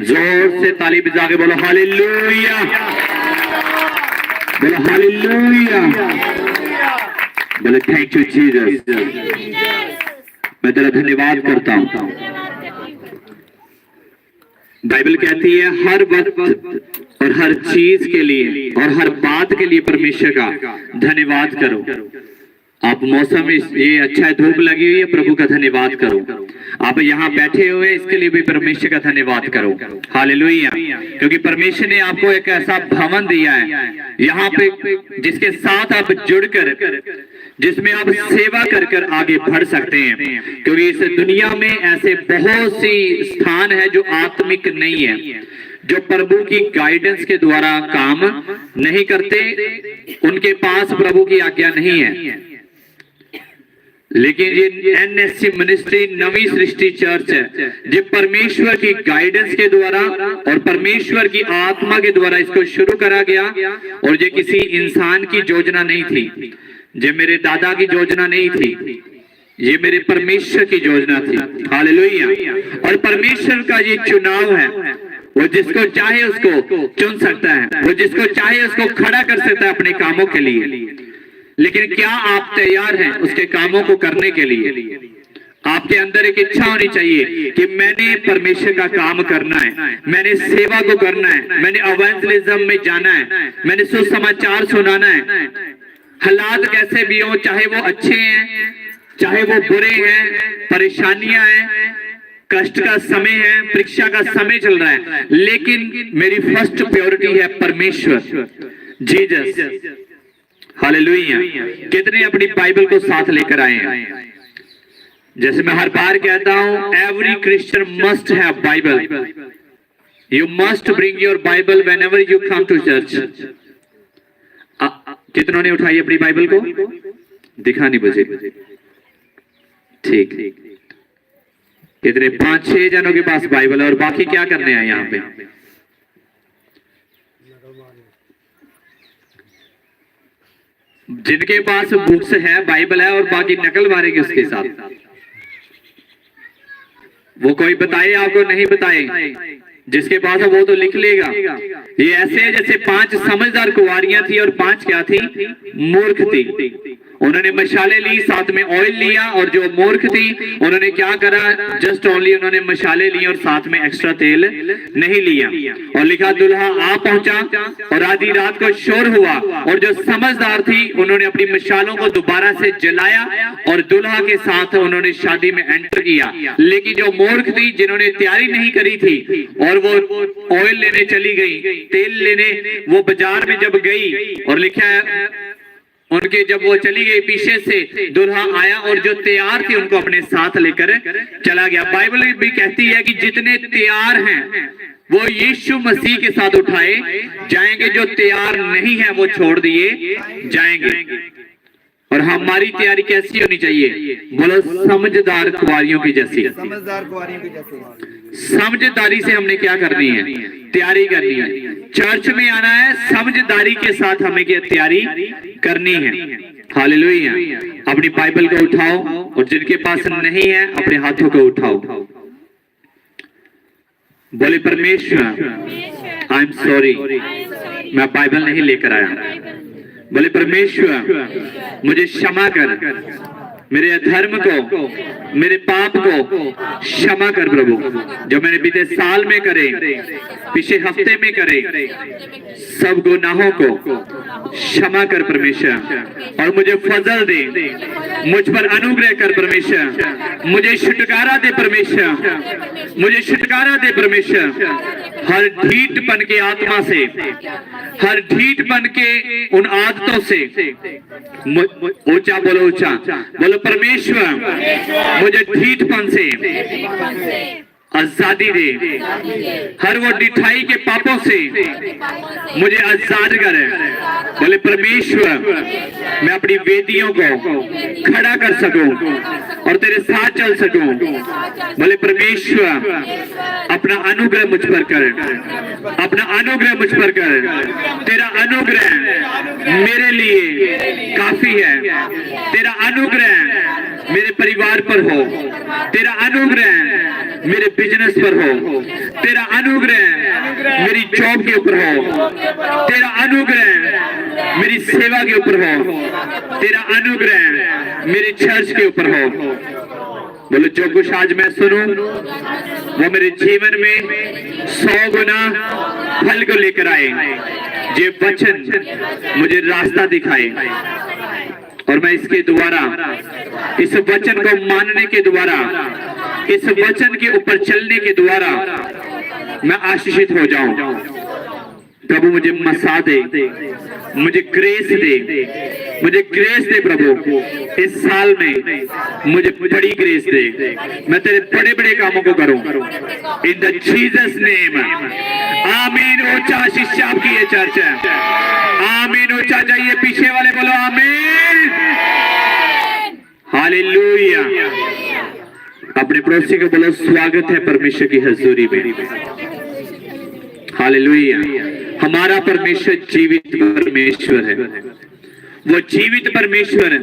जोर से ताली बजा के बोलो हालेलुया, बोलो हालेलुया, बोलो थैंक यू जीसस। मैं तेरा धन्यवाद करता हूं। बाइबल कहती है हर वक्त और हर चीज के लिए और हर बात के लिए परमेश्वर का धन्यवाद करो। आप मौसम ये अच्छा है, धूप लगी हुई है, प्रभु का धन्यवाद करो। आप यहाँ बैठे हुए इसके लिए भी परमेश्वर का धन्यवाद करो। हालेलुया, क्योंकि परमेश्वर ने आपको एक ऐसा भवन दिया है यहाँ पे जिसके साथ आप जुड़कर, जिसमें आप सेवा कर कर आगे बढ़ सकते हैं। क्योंकि इस दुनिया में ऐसे बहुत सी स्थान है जो आत्मिक नहीं है, जो प्रभु की गाइडेंस के द्वारा काम नहीं करते, उनके पास प्रभु की आज्ञा नहीं है। लेकिन ये एनएससी मिनिस्ट्री नवी सृष्टि चर्च है जो परमेश्वर की गाइडेंस के द्वारा और परमेश्वर की आत्मा के द्वारा इसको शुरू करा गया। और ये किसी इंसान की योजना नहीं थी, ये मेरे दादा की योजना नहीं थी, ये मेरे परमेश्वर की योजना थी। हालेलुया। और परमेश्वर का ये चुनाव है, वो जिसको चाहे उसको चुन सकता है, वो जिसको चाहे उसको खड़ा कर सकता है अपने कामों के लिए। लेकिन क्या आप तैयार हैं उसके कामों को करने के लिए? आपके अंदर एक इच्छा होनी चाहिए कि मैंने परमेश्वर का काम करना है, मैंने सेवा को करना है, मैंने इवेंजलिज्म में जाना है, मैंने सुसमाचार सुनाना है। हालात कैसे भी हो, चाहे वो अच्छे हैं चाहे वो बुरे हैं, परेशानियां हैं, कष्ट का समय है, परीक्षा का समय चल रहा है, लेकिन मेरी फर्स्ट प्रायोरिटी है परमेश्वर, जीसस। हालेलुया। कितने अपनी बाइबल को साथ लेकर आए हैं? जैसे मैं हर बार कहता हूं, every Christian must have Bible. You must bring your Bible whenever you come to church. कितनों ने उठाई अपनी बाइबल को? दिखा नहीं मुझे। ठीक, कितने? 5-6 जनों के पास बाइबल है और बाकी क्या करने आए यहाँ पे? जिनके पास बुक्स है, बाइबल है, और बाकी नकल मारेंगे उसके साथ। वो कोई बताए आपको नहीं बताए, जिसके पास है वो तो लिख लेगा। ये ऐसे जैसे 5 समझदार कुंवारियां थी और 5 क्या थी? मूर्ख थी। उन्होंने मशाले ली, साथ में ऑयल लिया, और जो मूर्ख थी उन्होंने क्या करा? जस्ट ओनली उन्होंने मशाले ली और साथ में एक्स्ट्रा तेल नहीं लिया। और लिखा दुल्हा आ पहुंचा और आधी रात को शोर हुआ, और जो समझदार थी उन्होंने अपनी मशालों को दोबारा से जलाया और दुल्हा के साथ उन्होंने शादी में एंटर किया। लेकिन जो मूर्ख थी, जिन्होंने तैयारी नहीं करी थी और वो ऑयल लेने चली गई, तेल लेने वो बाजार में जब गई, और लिखा है उनके जब वो चली गई पीछे से दुल्हा आया और जो तैयार थे उनको अपने साथ लेकर चला गया। बाइबल भी कहती है कि जितने तैयार हैं वो यीशु मसीह के साथ उठाए जाएंगे, जो तैयार नहीं है वो छोड़ दिए जाएंगे। और हमारी तैयारी कैसी होनी चाहिए? बोलो, समझदार कुंवारियों की जैसी। समझदार कुंवारियों की जैसी। समझदारी से हमने क्या करनी है? तैयारी करनी है। चर्च में आना है, समझदारी के साथ हमें क्या तैयारी करनी है। हालेलुया। अपनी बाइबल को उठाओ, और जिनके पास नहीं है अपने हाथों को उठाओ। बोले, परमेश्वर आई एम सॉरी, मैं बाइबल नहीं लेकर आया। बोले, परमेश्वर मुझे क्षमा कर, मेरे अधर्म को, मेरे पाप को क्षमा कर प्रभु, जो मैंने बीते साल में करे, पिछले हफ्ते में करे, सब गुनाहों को क्षमा कर परमेश्वर। और मुझे फजल दे, मुझ पर अनुग्रह कर परमेश्वर, मुझे छुटकारा दे परमेश्वर, मुझे छुटकारा दे परमेश्वर। हर ढीठपन के आत्मा से, हर ढीठपन के उन आदतों से, ऊंचा बोलो, ऊंचा बोलो, परमेश्वर मुझे ढीठपन से आजादी दे, हर वो डिठाई के पापों से मुझे आजाद करे। बोले, परमेश्वर मैं अपनी वेदियों को खड़ा कर सकूं और तेरे साथ चल सकूं। बोले, परमेश्वर अपना अनुग्रह मुझ पर कर, अपना अनुग्रह मुझ पर कर। तेरा अनुग्रह मेरे लिए काफी है, तेरा अनुग्रह मेरे परिवार पर हो। तेरा अनुग्रह मेरे बिजनेस पर हो। तेरा अनुग्रह मेरी जॉब के ऊपर हो। तेरा अनुग्रह मेरी सेवा के ऊपर हो। तेरा अनुग्रह मेरी चर्च के ऊपर हो। बोलो जो कुछ आज मैं सुनूं वो मेरे जीवन में 100 गुना फल को लेकर आए। ये वचन मुझे रास्ता दिखाए और मैं इसके द्वारा, इस वचन को मानने के द्वारा, इस वचन के ऊपर चलने के द्वारा मैं आशीषित हो जाऊं। प्रभु मुझे मसा दे, मुझे ग्रेस दे, मुझे ग्रेस दे प्रभु। इस साल में मुझे बड़ी ग्रेस दे, मैं तेरे बड़े बड़े कामों को करूं। इन द जीसस नेम, आमीन। ऊंचा शिष्य आपकी ये चर्च है। आमीन। ऊंचा जाइए, पीछे वाले बोलो आमीन। हालेलुया। अपने पड़ोसी को बोलो स्वागत है परमेश्वर की हजूरी में। हालेलुया। हमारा परमेश्वर जीवित परमेश्वर है। वो जीवित परमेश्वर है।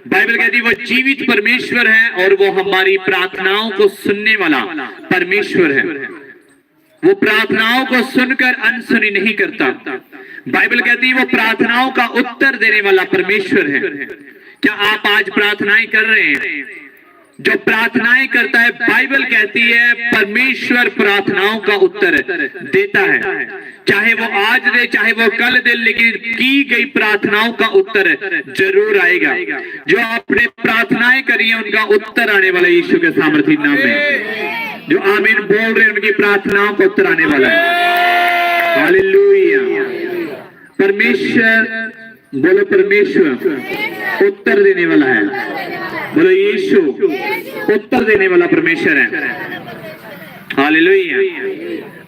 बाइबल कहती है वो जीवित परमेश्वर है और वो हमारी प्रार्थनाओं को सुनने वाला परमेश्वर है। वो प्रार्थनाओं को सुनकर अनसुनी नहीं करता। बाइबल कहती है वो प्रार्थनाओं का उत्तर देने वाला परमेश्वर है। क्या आप आज प्रार्थनाएं कर रहे हैं? जो प्रार्थनाएं करता है, बाइबल कहती है परमेश्वर प्रार्थनाओं का उत्तर देता है। चाहे वो आज दे, चाहे वो कल दे, लेकिन की गई प्रार्थनाओं का उत्तर जरूर आएगा। जो आपने प्रार्थनाएं करी है उनका उत्तर आने वाला यीशु के सामर्थी नाम में। जो आमीन बोल रहे हैं उनकी प्रार्थनाओं का उत्तर आने वाला है। हालेलुया। परमेश्वर, बोलो परमेश्वर उत्तर देने वाला है। बोलो यीशु उत्तर देने वाला परमेश्वर है। हालेलुया।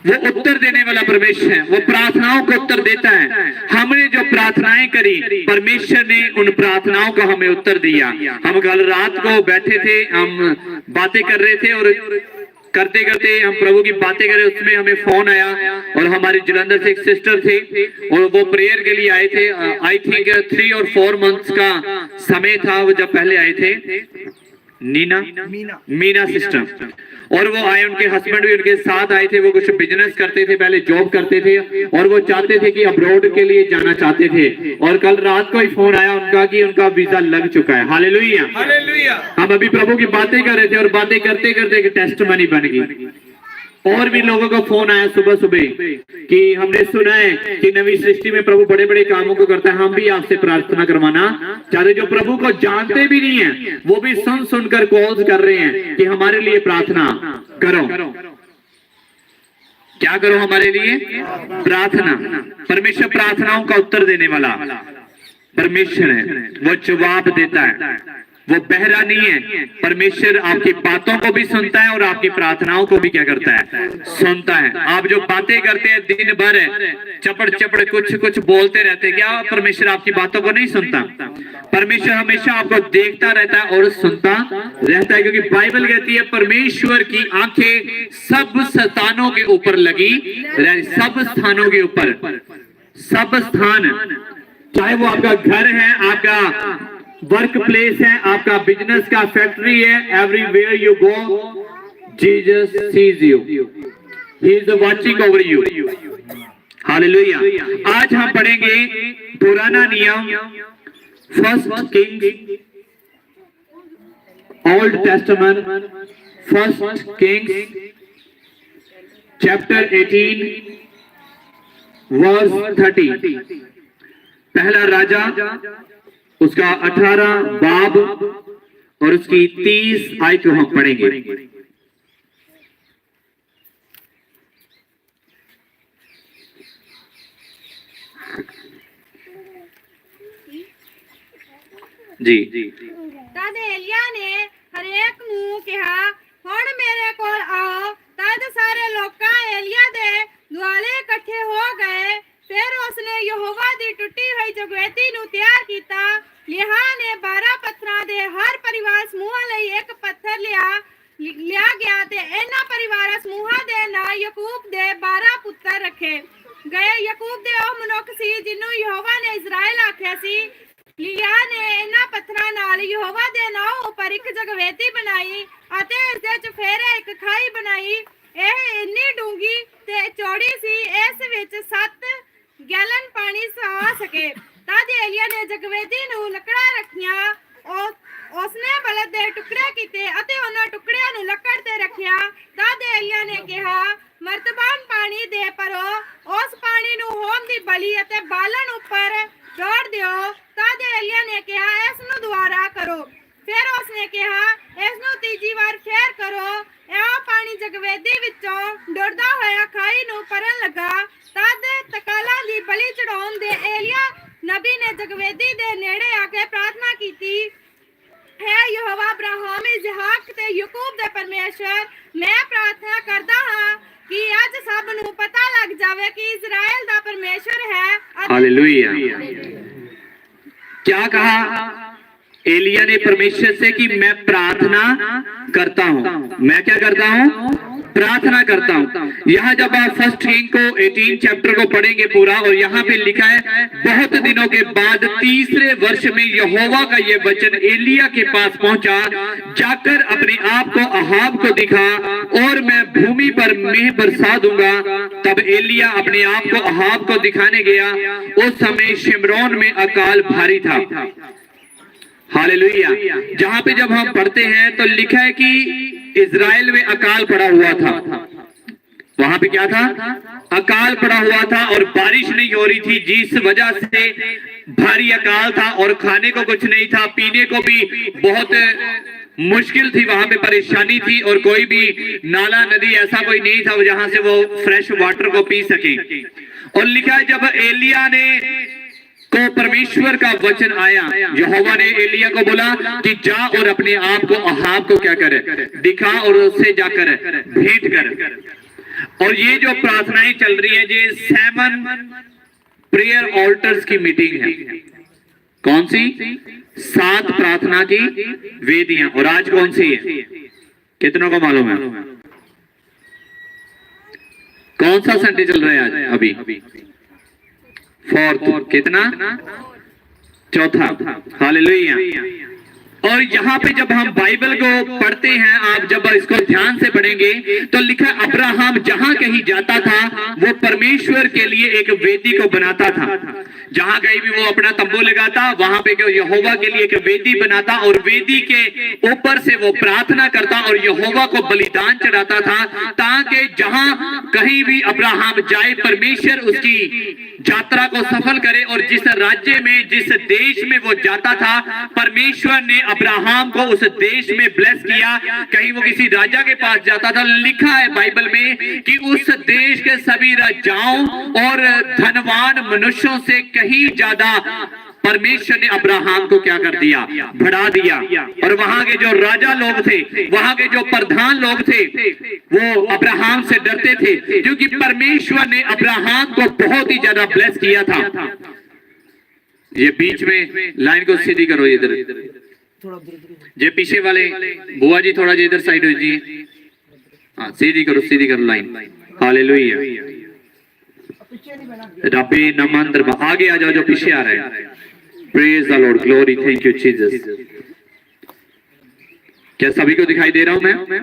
वो उत्तर देने वाला परमेश्वर है। वो प्रार्थनाओं को उत्तर देता है। हमने जो प्रार्थनाएं करी, परमेश्वर ने उन प्रार्थनाओं को हमें उत्तर दिया। हम कल रात को बैठे थे, हम बातें कर रहे थे और करते करते हम प्रभु की बातें कर रहे, उसमें हमें फोन आया और हमारे जलंधर से एक सिस्टर थे और वो प्रेयर के लिए आए थे। आई थिंक 3 और 4 मंथ्स का समय था वो जब पहले आए थे। मीना सिस्टर, और वो आए, उनके हस्बैंड भी उनके साथ आए थे। वो कुछ बिजनेस करते थे, पहले जॉब करते थे और वो चाहते थे कि अब्रॉड के लिए जाना चाहते थे। और कल रात को ही फोन आया उनका कि उनका वीजा लग चुका है। हालेलुया। हम अभी प्रभु की बातें कर रहे थे और बातें करते करते एक टेस्टमनी बन गई। और भी लोगों का फोन आया सुबह सुबह कि हमने सुना है कि नवी सृष्टि में प्रभु बड़े बड़े कामों को करता है, हम भी आपसे प्रार्थना करवाना चाहते। जो प्रभु को जानते भी नहीं है वो भी सुन सुनकर कॉल कर रहे हैं कि हमारे लिए प्रार्थना करो। क्या करो? हमारे लिए प्रार्थना। परमेश्वर प्रार्थनाओं का उत्तर देने वाला परमेश्वर है। वो जवाब देता है, वो बहरा नहीं है। परमेश्वर आपकी बातों को भी सुनता है और आपकी प्रार्थनाओं को भी क्या करता है? सुनता है। आप जो बातें करते हैं दिन भर चपड़ चपड़ कुछ कुछ बोलते रहते हैं, क्या परमेश्वर आपकी बातों को नहीं सुनता? परमेश्वर हमेशा आपको देखता रहता है और सुनता रहता है, क्योंकि बाइबल कहती है परमेश्वर की आंखें सब स्थानों के ऊपर लगी, सब स्थानों के ऊपर, सब स्थान, चाहे वो आपका घर है, आपका वर्क प्लेस है, आपका बिजनेस का फैक्ट्री है, everywhere you go Jesus sees you, he is watching over you. Hallelujah. आज हम पढ़ेंगे पुराना नियम, first Kings, old testament, first Kings chapter 18 verse 30। पहला राजा उसका 18 बाब और उसकी 30 आयत को हम पढ़ेंगे। जी तद एलिया ने हरेक नूं कहा, हुण मेरे कोल आओ। तद सारे लोग एलिया दे दुआले इकट्ठे हो गए। फिर उसने यहोवा दी टुटी हुई जगवेती नूं तैयार कीता। लिहा ने 12 पत्थरां दे हर परिवार समूह लई एक पत्थर लिया गया ते इन्हां परिवार समूहां दे नां याकूब दे 12 पुत्तर रखे गए। याकूब दे ओह मनुख सी जिन्हों यहोवा ने इजराइल आख्या सी। ਲਿਆ ਨੇ ਇਹਨਾਂ ਪੱਥਰਾਂ ਨਾਲ ਯਹੋਵਾ ਦੇ ਨਾਂ ਉੱਪਰ ਇੱਕ ਜਗਵੇਦੀ ਬਣਾਈ ਅਤੇ ਇਸ ਦੇ ਚੁਫੇਰੇ ਇੱਕ ਖਾਈ ਬਣਾਈ। ਇਹ ਇੰਨੀ ਡੂੰਗੀ ਤੇ ਚੌੜੀ ਸੀ, ਇਸ ਵਿੱਚ 7 ਗੈਲਨ ਪਾਣੀ ਸਾ ਸਕੇ। ਤਦ ਏਲੀਆ ਨੇ ਜਗਵੇਦੀ ਨੂੰ ਲੱਕੜਾਂ ਰੱਖੀਆਂ, ਉਸਨੇ ਬਲਦ ਦੇ ਟੁਕੜੇ ਕੀਤੇ ਅਤੇ ਉਹਨਾਂ ਟੁਕੜਿਆਂ ਨੂੰ ਲੱਕੜ ਤੇ ਰੱਖਿਆ। ਤਦ ਏਲੀਆ ਨੇ ਕਿਹਾ, ਮਰਤਬਾਨ ਪਾਣੀ ਦੇ ਭਰੋ, ਉਸ ਪਾਣੀ ਨੂੰ ਹੋਮ ਦੀ ਬਲੀ ਅਤੇ ਬਾਲਣ ਉੱਪਰ ਡੋੜ ਦਿਓ। ਤਦ ਏਲੀਆ ਨੇ ਕਿਹਾ, ਇਸ ਨੂੰ ਦੁਬਾਰਾ ਕਰੋ। ਫਿਰ ਉਸਨੇ ਕਿਹਾ, ਇਸ ਨੂੰ ਤੀਜੀ ਵਾਰ ਫੇਰ ਕਰੋ। ਇਹ ਪਾਣੀ ਜਗਵੇਦੀ ਵਿੱਚੋਂ ਡੁੱਲਦਾ ਹੋਇਆ ਖਾਈ ਨੂੰ ਭਰਨ ਲੱਗਾ। ਤਦ ਤਕਾਲਾਂ ਦੀ ਬਲੀ ਚੜਾਉਣ ਦੇ ਏਲੀਆ ਨਬੀ ਨੇ ਜਗਵੇਦੀ ਦੇ ਨੇੜੇ ਆ ਕੇ ਪ੍ਰਾਰਥਨਾ ਕੀਤੀ, ਹੈ ਯਹੋਵਾ ਅਬਰਾਹਮ, ਇਸਹਾਕ ਤੇ ਯਾਕੂਬ ਦੇ ਪਰਮੇਸ਼ਰ, ਮੈਂ ਪ੍ਰਾਰਥਨਾ ਕਰਦਾ ਹਾਂ कि आज सब नू पता लग जावे कि इजराइल दा परमेश्वर है। हालेलुया। क्या कहा एलिया ने परमेश्वर से कि मैं प्रार्थना करता हूं, मैं क्या करता हूं, प्रार्थना करता हूं। यहाँ जब आप 1 किंग को 18 चैप्टर को पढ़ेंगे पूरा, और यहाँ पे लिखा है बहुत दिनों के बाद 3रे वर्ष में यहोवा का ये वचन एलिया के पास पहुंचा, जाकर अपने आप को अहाब को दिखा और मैं भूमि पर मेंह बरसा दूंगा। तब एलिया अपने आप को अहाब को दिखाने गया। उस समय शिमरोन में अकाल भारी था। हालेलुया। जहां पे जब हम पढ़ते हैं तो लिखा है कि इजराइल में अकाल पड़ा हुआ था। वहां पे क्या था, अकाल पड़ा हुआ था और बारिश नहीं हो रही थी, जिस वजह से भारी अकाल था और खाने को कुछ नहीं था, पीने को भी बहुत मुश्किल थी, वहां पे परेशानी थी और कोई भी नाला नदी ऐसा कोई नहीं था जहां से वो फ्रेश वाटर को पी सके। और लिखा है जब एलिया ने को परमेश्वर का वचन आया, यहोवा ने एलिया को बोला कि जा और अपने आप को अहाब को क्या करे, दिखा और उससे जाकर भेंट कर। और ये जो प्रार्थनाएं चल रही है, ये 7 प्रेयर ऑल्टर्स की मीटिंग है। कौन सी? 7 प्रार्थना की वेदियां। और आज कौन सी है, कितनों को मालूम है? कौन सा संडे चल रहा है आज? अभी 4th, कितना? 4था। हालेलुया। और यहाँ पे जब हम बाइबल को पढ़ते हैं, आप जब इसको ध्यान से पढ़ेंगे तो लिखा अब्राहम जहां कहीं जाता था वो परमेश्वर के लिए एक वेदी को बनाता था। जहां कहीं भी वो अपना तंबू लगाता, वहां पे यहोवा के लिए एक वेदी बनाता और वेदी के ऊपर से वो प्रार्थना करता और यहोवा को बलिदान चढ़ाता था, ताकि जहां कहीं भी अब्राहम जाए परमेश्वर उसकी यात्रा को सफल करे। और जिस राज्य में, जिस देश में वो जाता था, परमेश्वर ने अब्राहम को उस देश में ब्लेस किया। कहीं वो किसी राजा के पास जाता था, लिखा है बाइबल में कि उस देश के सभी राजाओं और धनवान मनुष्यों से कहीं ज्यादा परमेश्वर ने अब्राहम को क्या कर दिया, बढ़ा दिया। और वहां के जो राजा लोग थे, वहां के जो प्रधान लोग थे, वो अब्राहम से डरते थे, क्योंकि परमेश्वर ने अब्राहम को बहुत ही ज्यादा ब्लेस किया था। ये बीच में लाइन को सीधी करो, इधर ये पीछे वाले बुआ जी थोड़ा इधर साइड हो जी, हाँ सीधी करो लाइन। हालेलुया। रब्बे नमन, आगे आ जाओ जो पीछे आ रहे हैं। Praise the Lord, glory, thank you Jesus. क्या सभी को दिखाई दे रहा हूं मैं?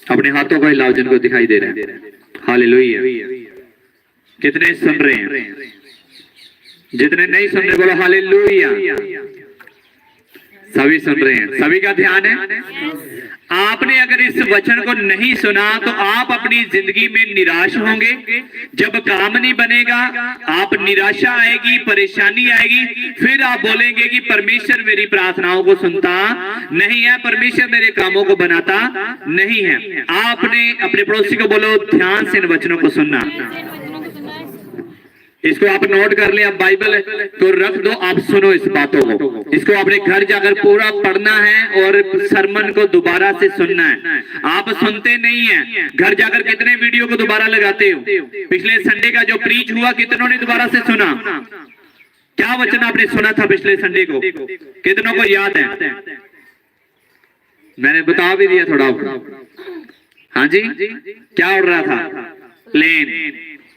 अपने हाथों को हिलाओ जिनको दिखाई दे रहे हैं। हालेलुया। कितने सुन रहे हैं? जितने नहीं सुन रहे बोलो हालेलुया। सभी सुन रहे हैं, सभी का ध्यान है। आपने अगर इस वचन को नहीं सुना तो आप अपनी जिंदगी में निराश होंगे। जब काम नहीं बनेगा, आप निराशा आएगी, परेशानी आएगी, फिर आप बोलेंगे कि परमेश्वर मेरी प्रार्थनाओं को सुनता नहीं है, परमेश्वर मेरे कामों को बनाता नहीं है। आपने अपने पड़ोसी को बोलो ध्यान से इन वचनों को सुनना। इसको आप नोट कर ले, आप बाइबल को रख दो, आप सुनो इस बातों को। इसको अपने घर जाकर पूरा पढ़ना है और सरमन को दोबारा से सुनना है। आप सुनते नहीं हैं, घर जाकर कितने वीडियो को दोबारा लगाते हो? पिछले संडे का जो प्रीच हुआ कितनों ने दोबारा से सुना? क्या वचन आपने सुना था पिछले संडे को? कितनों को याद है? मैंने बता भी दिया थोड़ा। हाँ जी, क्या उड़ रहा था? प्लेन।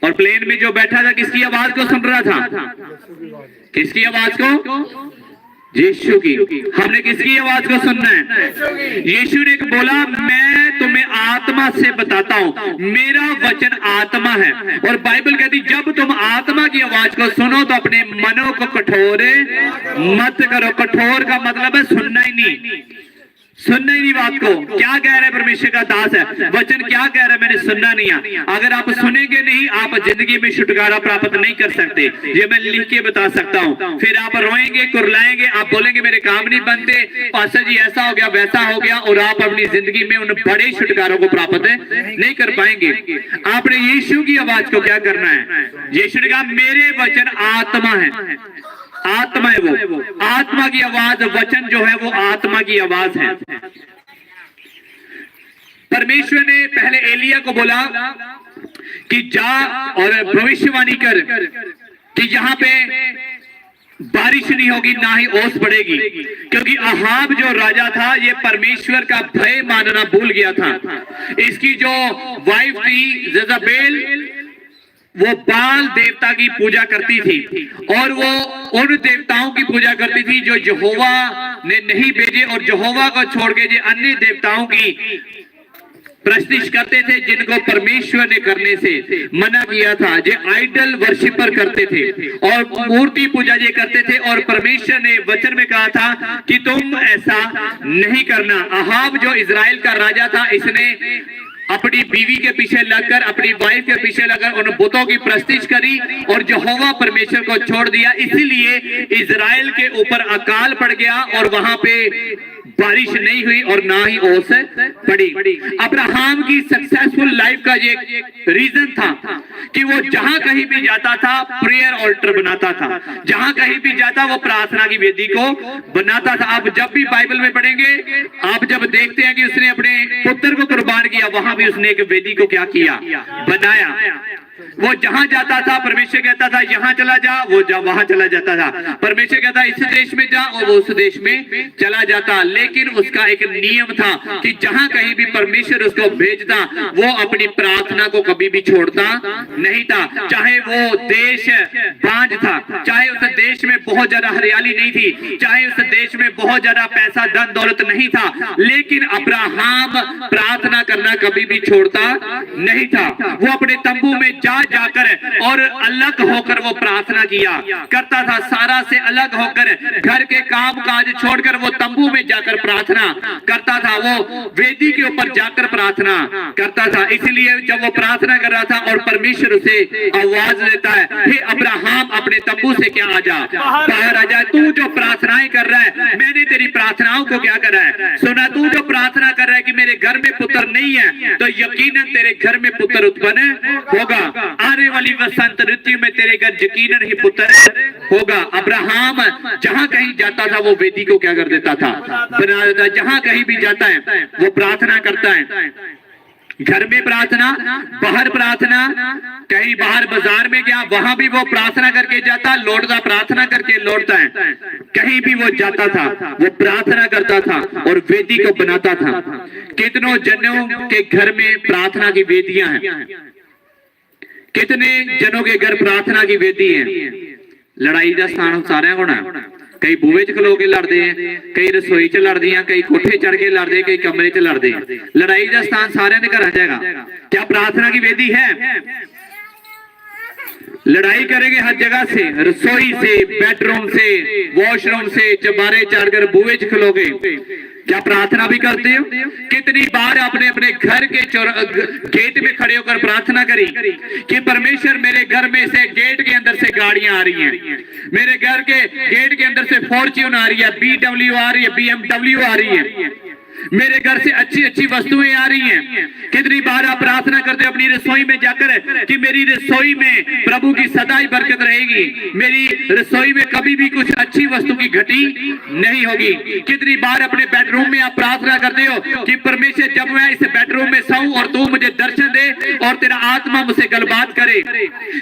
और प्लेन में जो बैठा था किसकी आवाज को सुन रहा था? किसकी आवाज को? यीशु की। हमने किसकी आवाज को सुनना है? यीशु ने बोला, मैं तुम्हें आत्मा से बताता हूं, मेरा वचन आत्मा है। और बाइबल कहती जब तुम आत्मा की आवाज को सुनो तो अपने मनों को कठोर मत करो। कठोर का मतलब है सुनना ही नहीं, सुनना ही नहीं बात को। क्या कह रहा है परमेश्वर का दास है, वचन क्या कह रहा है, मैंने सुनना नहीं है। अगर आप सुनेंगे नहीं, आप जिंदगी में छुटकारा प्राप्त नहीं कर सकते। ये मैं लिख के बता सकता हूँ। फिर आप रोएंगे, कुरलाएंगे, आप बोलेंगे मेरे काम नहीं बनते, पास्टर जी ऐसा हो गया वैसा हो गया, और आप अपनी जिंदगी में उन बड़े छुटकारों को प्राप्त नहीं कर पाएंगे। आपने यीशु की आवाज को क्या करना है? यीशु ने कहा मेरे वचन आत्मा है, आत्मा है वो, आत्मा की आवाज, वचन जो है वो आत्मा की आवाज है। परमेश्वर ने पहले एलिया को बोला कि जा और भविष्यवाणी कर कि यहाँ पे बारिश नहीं होगी, ना ही ओस पड़ेगी, क्योंकि अहाब जो राजा था ये परमेश्वर का भय मानना भूल गया था। इसकी जो वाइफ थी जज़ाबेल, वो बाल देवता की पूजा करती थी, और वो उन देवताओं की पूजा करती थी जो यहोवा ने नहीं भेजे, और यहोवा को छोड़ के जो अन्य देवताओं की प्रस्तिश करते थे, जिनको परमेश्वर ने करने से मना किया था, जो आइडल वर्शिपर करते थे और मूर्ति पूजा ये करते थे। और परमेश्वर ने वचन में कहा था कि तुम ऐसा नहीं करना। अहाब जो इजराइल का राजा था, इसने अपनी बीवी के पीछे लगकर, अपनी वाइफ के पीछे लगकर उन बुतों की प्रस्तिश करी और यहोवा परमेश्वर को छोड़ दिया। इसीलिए इजराइल के ऊपर अकाल पड़ गया और वहां पे बारिश नहीं हुई और ना ही ओस पड़ी। अब्राहम की सक्सेसफुल लाइफ का ये रीजन था कि वो जहां कहीं भी जाता था प्रेयर ऑल्टर बनाता था, जहां कहीं भी जाता वो प्रार्थना की वेदी को बनाता था। आप जब भी बाइबल में पढ़ेंगे, आप जब देखते हैं कि उसने अपने पुत्र को कुर्बान किया, वहां भी उसने एक वेदी को क्या किया, बनाया। वो जहां जाता था परमेश्वर कहता था यहाँ चला जा, वो वहां चला जाता था। परमेश्वर कहता इस देश में जा, और वो उस देश में चला जाता। लेकिन उसका एक नियम था कि जहां कहीं भी परमेश्वर उसको भेजता, वो अपनी प्रार्थना को कभी भी छोड़ता नहीं था। चाहे वो देश बांझ था, चाहे उस देश में बहुत ज्यादा हरियाली नहीं थी, चाहे उस देश में बहुत ज्यादा पैसा धन दौलत नहीं था, लेकिन अब्राहम प्रार्थना करना कभी भी छोड़ता नहीं था। वो अपने तंबू में जाकर और अलग होकर वो प्रार्थना किया करता था। सारा से अलग होकर, घर के काम काज छोड़कर वो तंबू में जाकर प्रार्थना करता था, वो वेदी के ऊपर जाकर प्रार्थना करता था। इसलिए जब वो प्रार्थना कर रहा था और परमेश्वर उसे आवाज देता है, हे अब्राहम अपने तंबू से क्या आ जा, बाहर आ जा, तू जो प्रार्थनाएं कर रहा है मैंने तेरी प्रार्थनाओं को क्या करा है सुना। तू जो प्रार्थना कर रहा है कि मेरे घर में पुत्र नहीं है, तो यकीनन तेरे घर में पुत्र उत्पन्न होगा। आने वाली वसंत ऋतु में तेरे घर यकीनन ही पुत्र होगा। अब्राहम जहां कहीं जाता था वो वेदी को क्या कर देता था, बना देता। जहां कहीं भी जाता है वो प्रार्थना करता है। घर में प्रार्थना, बाहर प्रार्थना, कहीं बाहर बाजार में गया वहां भी वो प्रार्थना करके जाता, लौटता प्रार्थना करके लौटता है। कहीं भी वो जाता था वो प्रार्थना करता था और वेदी को बनाता था। कितनों जनों के घर में प्रार्थना की वेदियां हैं, कितने जनों के घर प्रार्थना की वेदी है। लड़ाई का स्थान सारे होना, कई बूहे च खलो के लड़ते हैं, कई रसोई च लड़ते हैं, कई कोठे चढ़ के लड़ते, कई कमरे च लड़ते हैं। लड़ाई का स्थान सारे ने घर जाएगा। क्या प्रार्थना की वेदी है? लड़ाई करेंगे हर जगह से, रसोई से, बेडरूम से, वॉशरूम से, चबारे चढ़कर बूहे च खलोगे। क्या प्रार्थना भी करते हो? कितनी बार आपने अपने घर के गेट में खड़े होकर प्रार्थना करी कि परमेश्वर मेरे घर में से गेट के अंदर से गाड़ियां आ रही हैं, मेरे घर के गेट के अंदर से फॉर्च्यून आ रही है, BMW आ रही है, BMW आ रही है, मेरे घर से अच्छी अच्छी वस्तुएं आ रही हैं। कितनी बार आप प्रार्थना करते हो अपनी रसोई में जाकर कि मेरी रसोई में प्रभु की सदाई बरकत रहेगी, मेरी रसोई में कभी भी कुछ अच्छी वस्तु की घटी नहीं होगी। कितनी बार अपने बेडरूम में आप प्रार्थना करते हो कि परमेश्वर जब मैं इस बेडरूम में सोऊं और तू मुझे दर्शन दे और तेरा आत्मा मुझसे गलबात करे।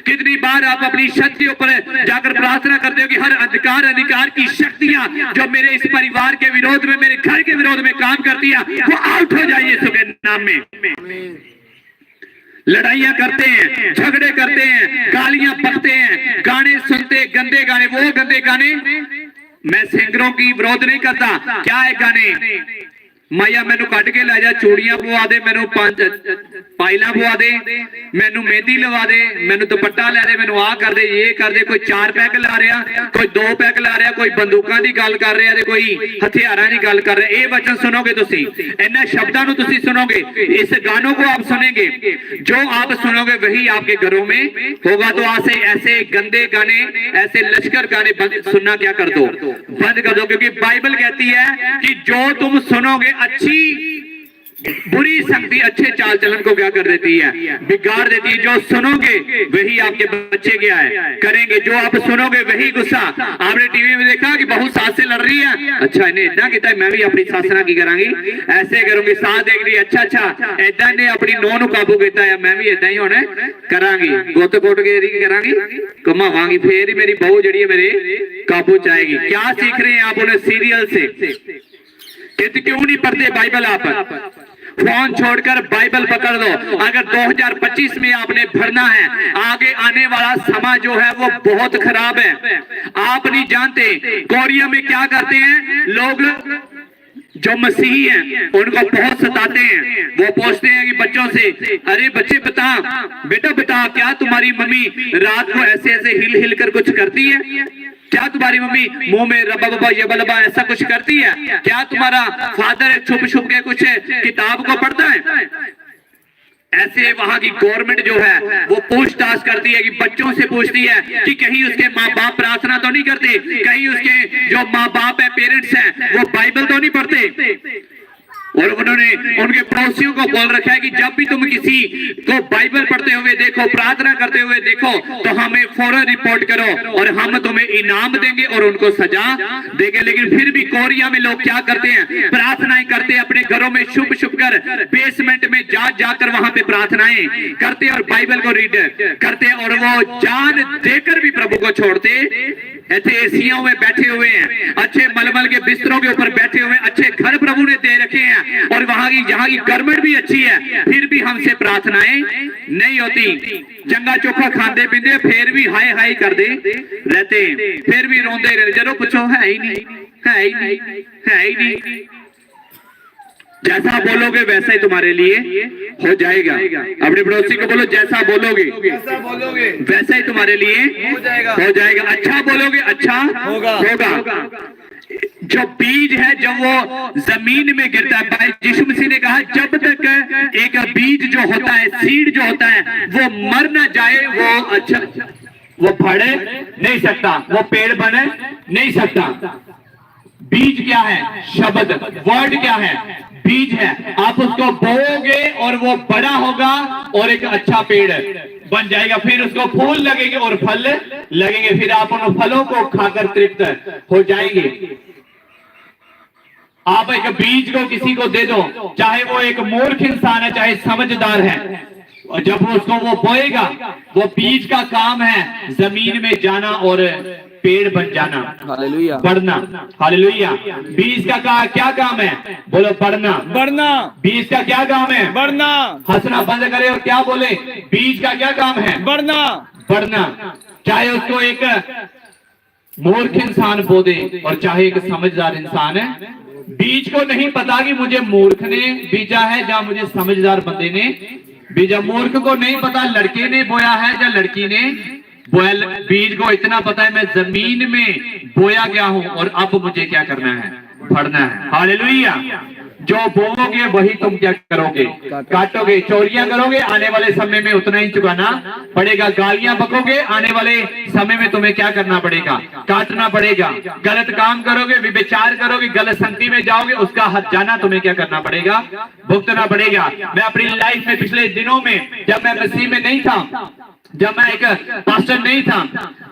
कितनी बार आप अपनी छत के ऊपर जाकर प्रार्थना करते हो कि हर अंधकार की शक्तियां जो मेरे इस परिवार के विरोध में, मेरे घर के विरोध में काम करती है, वो आउट हो जाए यीशु के नाम में। लड़ाइयां करते हैं, झगड़े करते हैं, गालियां बकते हैं, गाने सुनते, गंदे गाने, वो गंदे गाने मैं सिंगरों की विरोध नहीं करता, क्या है गाने, माया मैनू कट के लै जा, चूड़ियां पवा दे, मैनू पायला पवा दे, मैनू मेहंदी लवा दे, मैनू दुपट्टा लै दे, मैनू आ कर दे, ये कर दे। कोई 4 पैग ला रहा, कोई 2 पैग ला रहा, कोई बंदूकां दी गल कर रहा, कोई हथियारां दी गल कर रहा। ये वचन सुनोगे तुसी, इन्हां शब्दां नू तुसी सुनोगे, इस गानों को आप सुनेंगे, जो आप सुनोगे वही आपके घरों में होगा। तो ऐसे गंदे गाने, ऐसे लश्कर गाने सुनना क्या कर दो, बंद कर दो, क्योंकि बाइबल कहती है कि जो तुम सुनोगे अच्छी बुरी संगति अच्छे चाल चलन को क्या कर देती है, बिगाड़ देती है। जो सुनोगे वही आपके बच्चे क्या है करेंगे, जो आप सुनोगे वही गुस्सा। आपने टीवी में देखा कि बहुत सास से लड़ रही है, अच्छा इन्हें इदा किया, मैं भी अपनी सास नाल की करांगी, ऐसे करूंगी। सास देख रही, अच्छा इदा ने अपनी नौं नूं काबू किया है, मैं भी इदा ही हुण करांगी, गुत्त कुट के करांगी, घुमावांगी, फिर ही मेरी बहू जिहड़ी है मेरे काबू च आएगी। क्या सीख रहे हैं आप उन्हें सीरियल से? क्यों नहीं पढ़ते बाइबल? आप फोन छोड़कर बाइबल पकड़ लो। अगर 2025 में आपने भरना है, आगे आने वाला समय जो है वो बहुत खराब है। आप नहीं जानते कोरिया में क्या करते हैं लोग, जो मसीही हैं उनको बहुत सताते हैं। वो पूछते हैं कि बच्चों से, अरे बच्चे बता, बेटा बता, क्या तुम्हारी मम्मी रात को ऐसे ऐसे हिल कर कुछ करती है? क्या तुम्हारी मम्मी मुंह में रबा बबा ये बलबा ऐसा कुछ करती है? क्या तुम्हारा फादर छुप छुप के कुछ किताब को पढ़ता है? ऐसे वहां की गवर्नमेंट जो है वो पूछताछ करती है कि बच्चों से पूछती है कि कहीं उसके माँ बाप प्रार्थना तो नहीं करते, कहीं उसके जो माँ बाप है, पेरेंट्स हैं, वो बाइबल तो नहीं पढ़ते। और उन्होंने उनके पड़ोसियों को बोल रखा है कि जब भी तुम किसी को बाइबल पढ़ते हुए देखो, प्रार्थना करते हुए देखो, तो हमें फौरन रिपोर्ट करो और हम तुम्हें इनाम देंगे और उनको सजा देंगे। लेकिन फिर भी कोरिया में लोग क्या करते हैं, प्रार्थनाएं करते हैं अपने घरों में छुप छुप कर, बेसमेंट में जाकर वहां पे प्रार्थनाएं करते और बाइबल को रीड करते, और वो जान देकर भी प्रभु को छोड़ते। ऐसे एसियों में बैठे हुए हैं, अच्छे मलमल के बिस्तरों के ऊपर बैठे हुए हैं, अच्छे घर प्रभु ने दे रखे हैं, और वहां की जहां की गवर्नमेंट भी अच्छी है, फिर भी हमसे प्रार्थनाएं नहीं होती। चंगा चोखा खाते पीते फिर भी हाय हाय कर दे रहते हैं, फिर भी रोंदे रहते। चलो पूछो, है ही नहीं, है ही नहीं, है ही नहीं। जैसा बोलोगे वैसा ही तुम्हारे लिए हो जाएगा। अपने पड़ोसी को बोलो, जैसा बोलोगे वैसा ही तुम्हारे लिए हो जाएगा। अच्छा बोलोगे अच्छा होगा। जो बीज है जब वो जमीन में गिरता है, भाई यीशु मसीह ने कहा जब तक एक बीज जो होता है, सीड जो होता है, वो मर ना जाए, वो अच्छा वो फड़े नहीं सकता, वो पेड़ बने नहीं सकता। बीज क्या है? शब्द, वर्ड क्या है? बीज है। आप उसको बोओगे और वो बड़ा होगा और एक अच्छा पेड़ बन जाएगा, फिर उसको फूल लगेंगे और फल लगेंगे, फिर आप उन फलों को खाकर तृप्त हो जाएंगे। आप एक बीज को किसी को दे दो, चाहे वो एक मूर्ख इंसान है चाहे समझदार है, और जब उसको वो बोएगा, वो बीज का काम है जमीन में जाना और पेड़ बन जाना, हालेलुया, बढ़ना। हालेलुया। बीज का क्या काम है? बोलो बढ़ना। बीज का क्या काम है? बढ़ना। हंसना बंद करे और क्या बोले? बीज का क्या काम है? बढ़ना। चाहे उसको एक मूर्ख इंसान बो दे और चाहे एक समझदार इंसान है, बीज को नहीं पता कि मुझे मूर्ख ने बीजा है या मुझे समझदार बंदे ने बीजा। मूर्ख को नहीं पता लड़के ने बोया है या लड़की ने बोया। बीज को इतना पता है मैं जमीन में बोया गया हूं और अब मुझे क्या करना है? बढ़ना है। हालेलुया। जो बोओगे वही तुम क्या करोगे? काटोगे। चोरियां करोगे, आने वाले समय में उतना ही चुकाना पड़ेगा। गालियां बकोगे, आने वाले समय में तुम्हें क्या करना पड़ेगा? काटना पड़ेगा। गलत काम करोगे, व्यभिचार करोगे, गलत संगति में जाओगे, उसका हद जाना तुम्हें क्या करना पड़ेगा? भुगतना पड़ेगा। मैं अपनी लाइफ में पिछले दिनों में, जब मैं मसीह में नहीं था, जब मैं एक पास्टर नहीं था,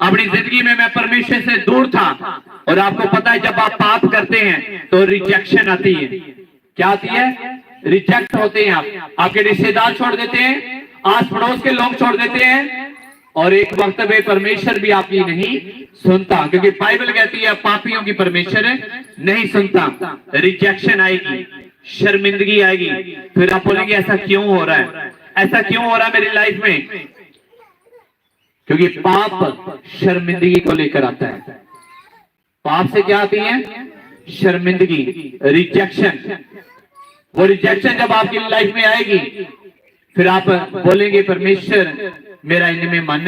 अपनी जिंदगी में मैं परमेश्वर से दूर था, और आपको पता है जब आप पाप करते हैं तो रिजेक्शन आती है। क्या आती है? रिजेक्ट होते हैं। आप आपके रिश्तेदार छोड़ देते हैं, आस पड़ोस के लोग छोड़ देते हैं, और एक वक्त में परमेश्वर भी आपकी नहीं सुनता, क्योंकि बाइबल कहती है पापियों की परमेश्वर नहीं सुनता। रिजेक्शन आएगी, शर्मिंदगी आएगी, फिर आप बोलेंगे ऐसा क्यों हो रहा है? ऐसा क्यों हो रहा है मेरी लाइफ में? क्योंकि पाप शर्मिंदगी को लेकर आता है। पाप से क्या आती है? शर्मिंदगी, रिजेक्शन। वो रिजेक्शन जब आपकी लाइफ में आएगी, फिर आप बोलेंगे परमेश्वर मेरा इनमें मन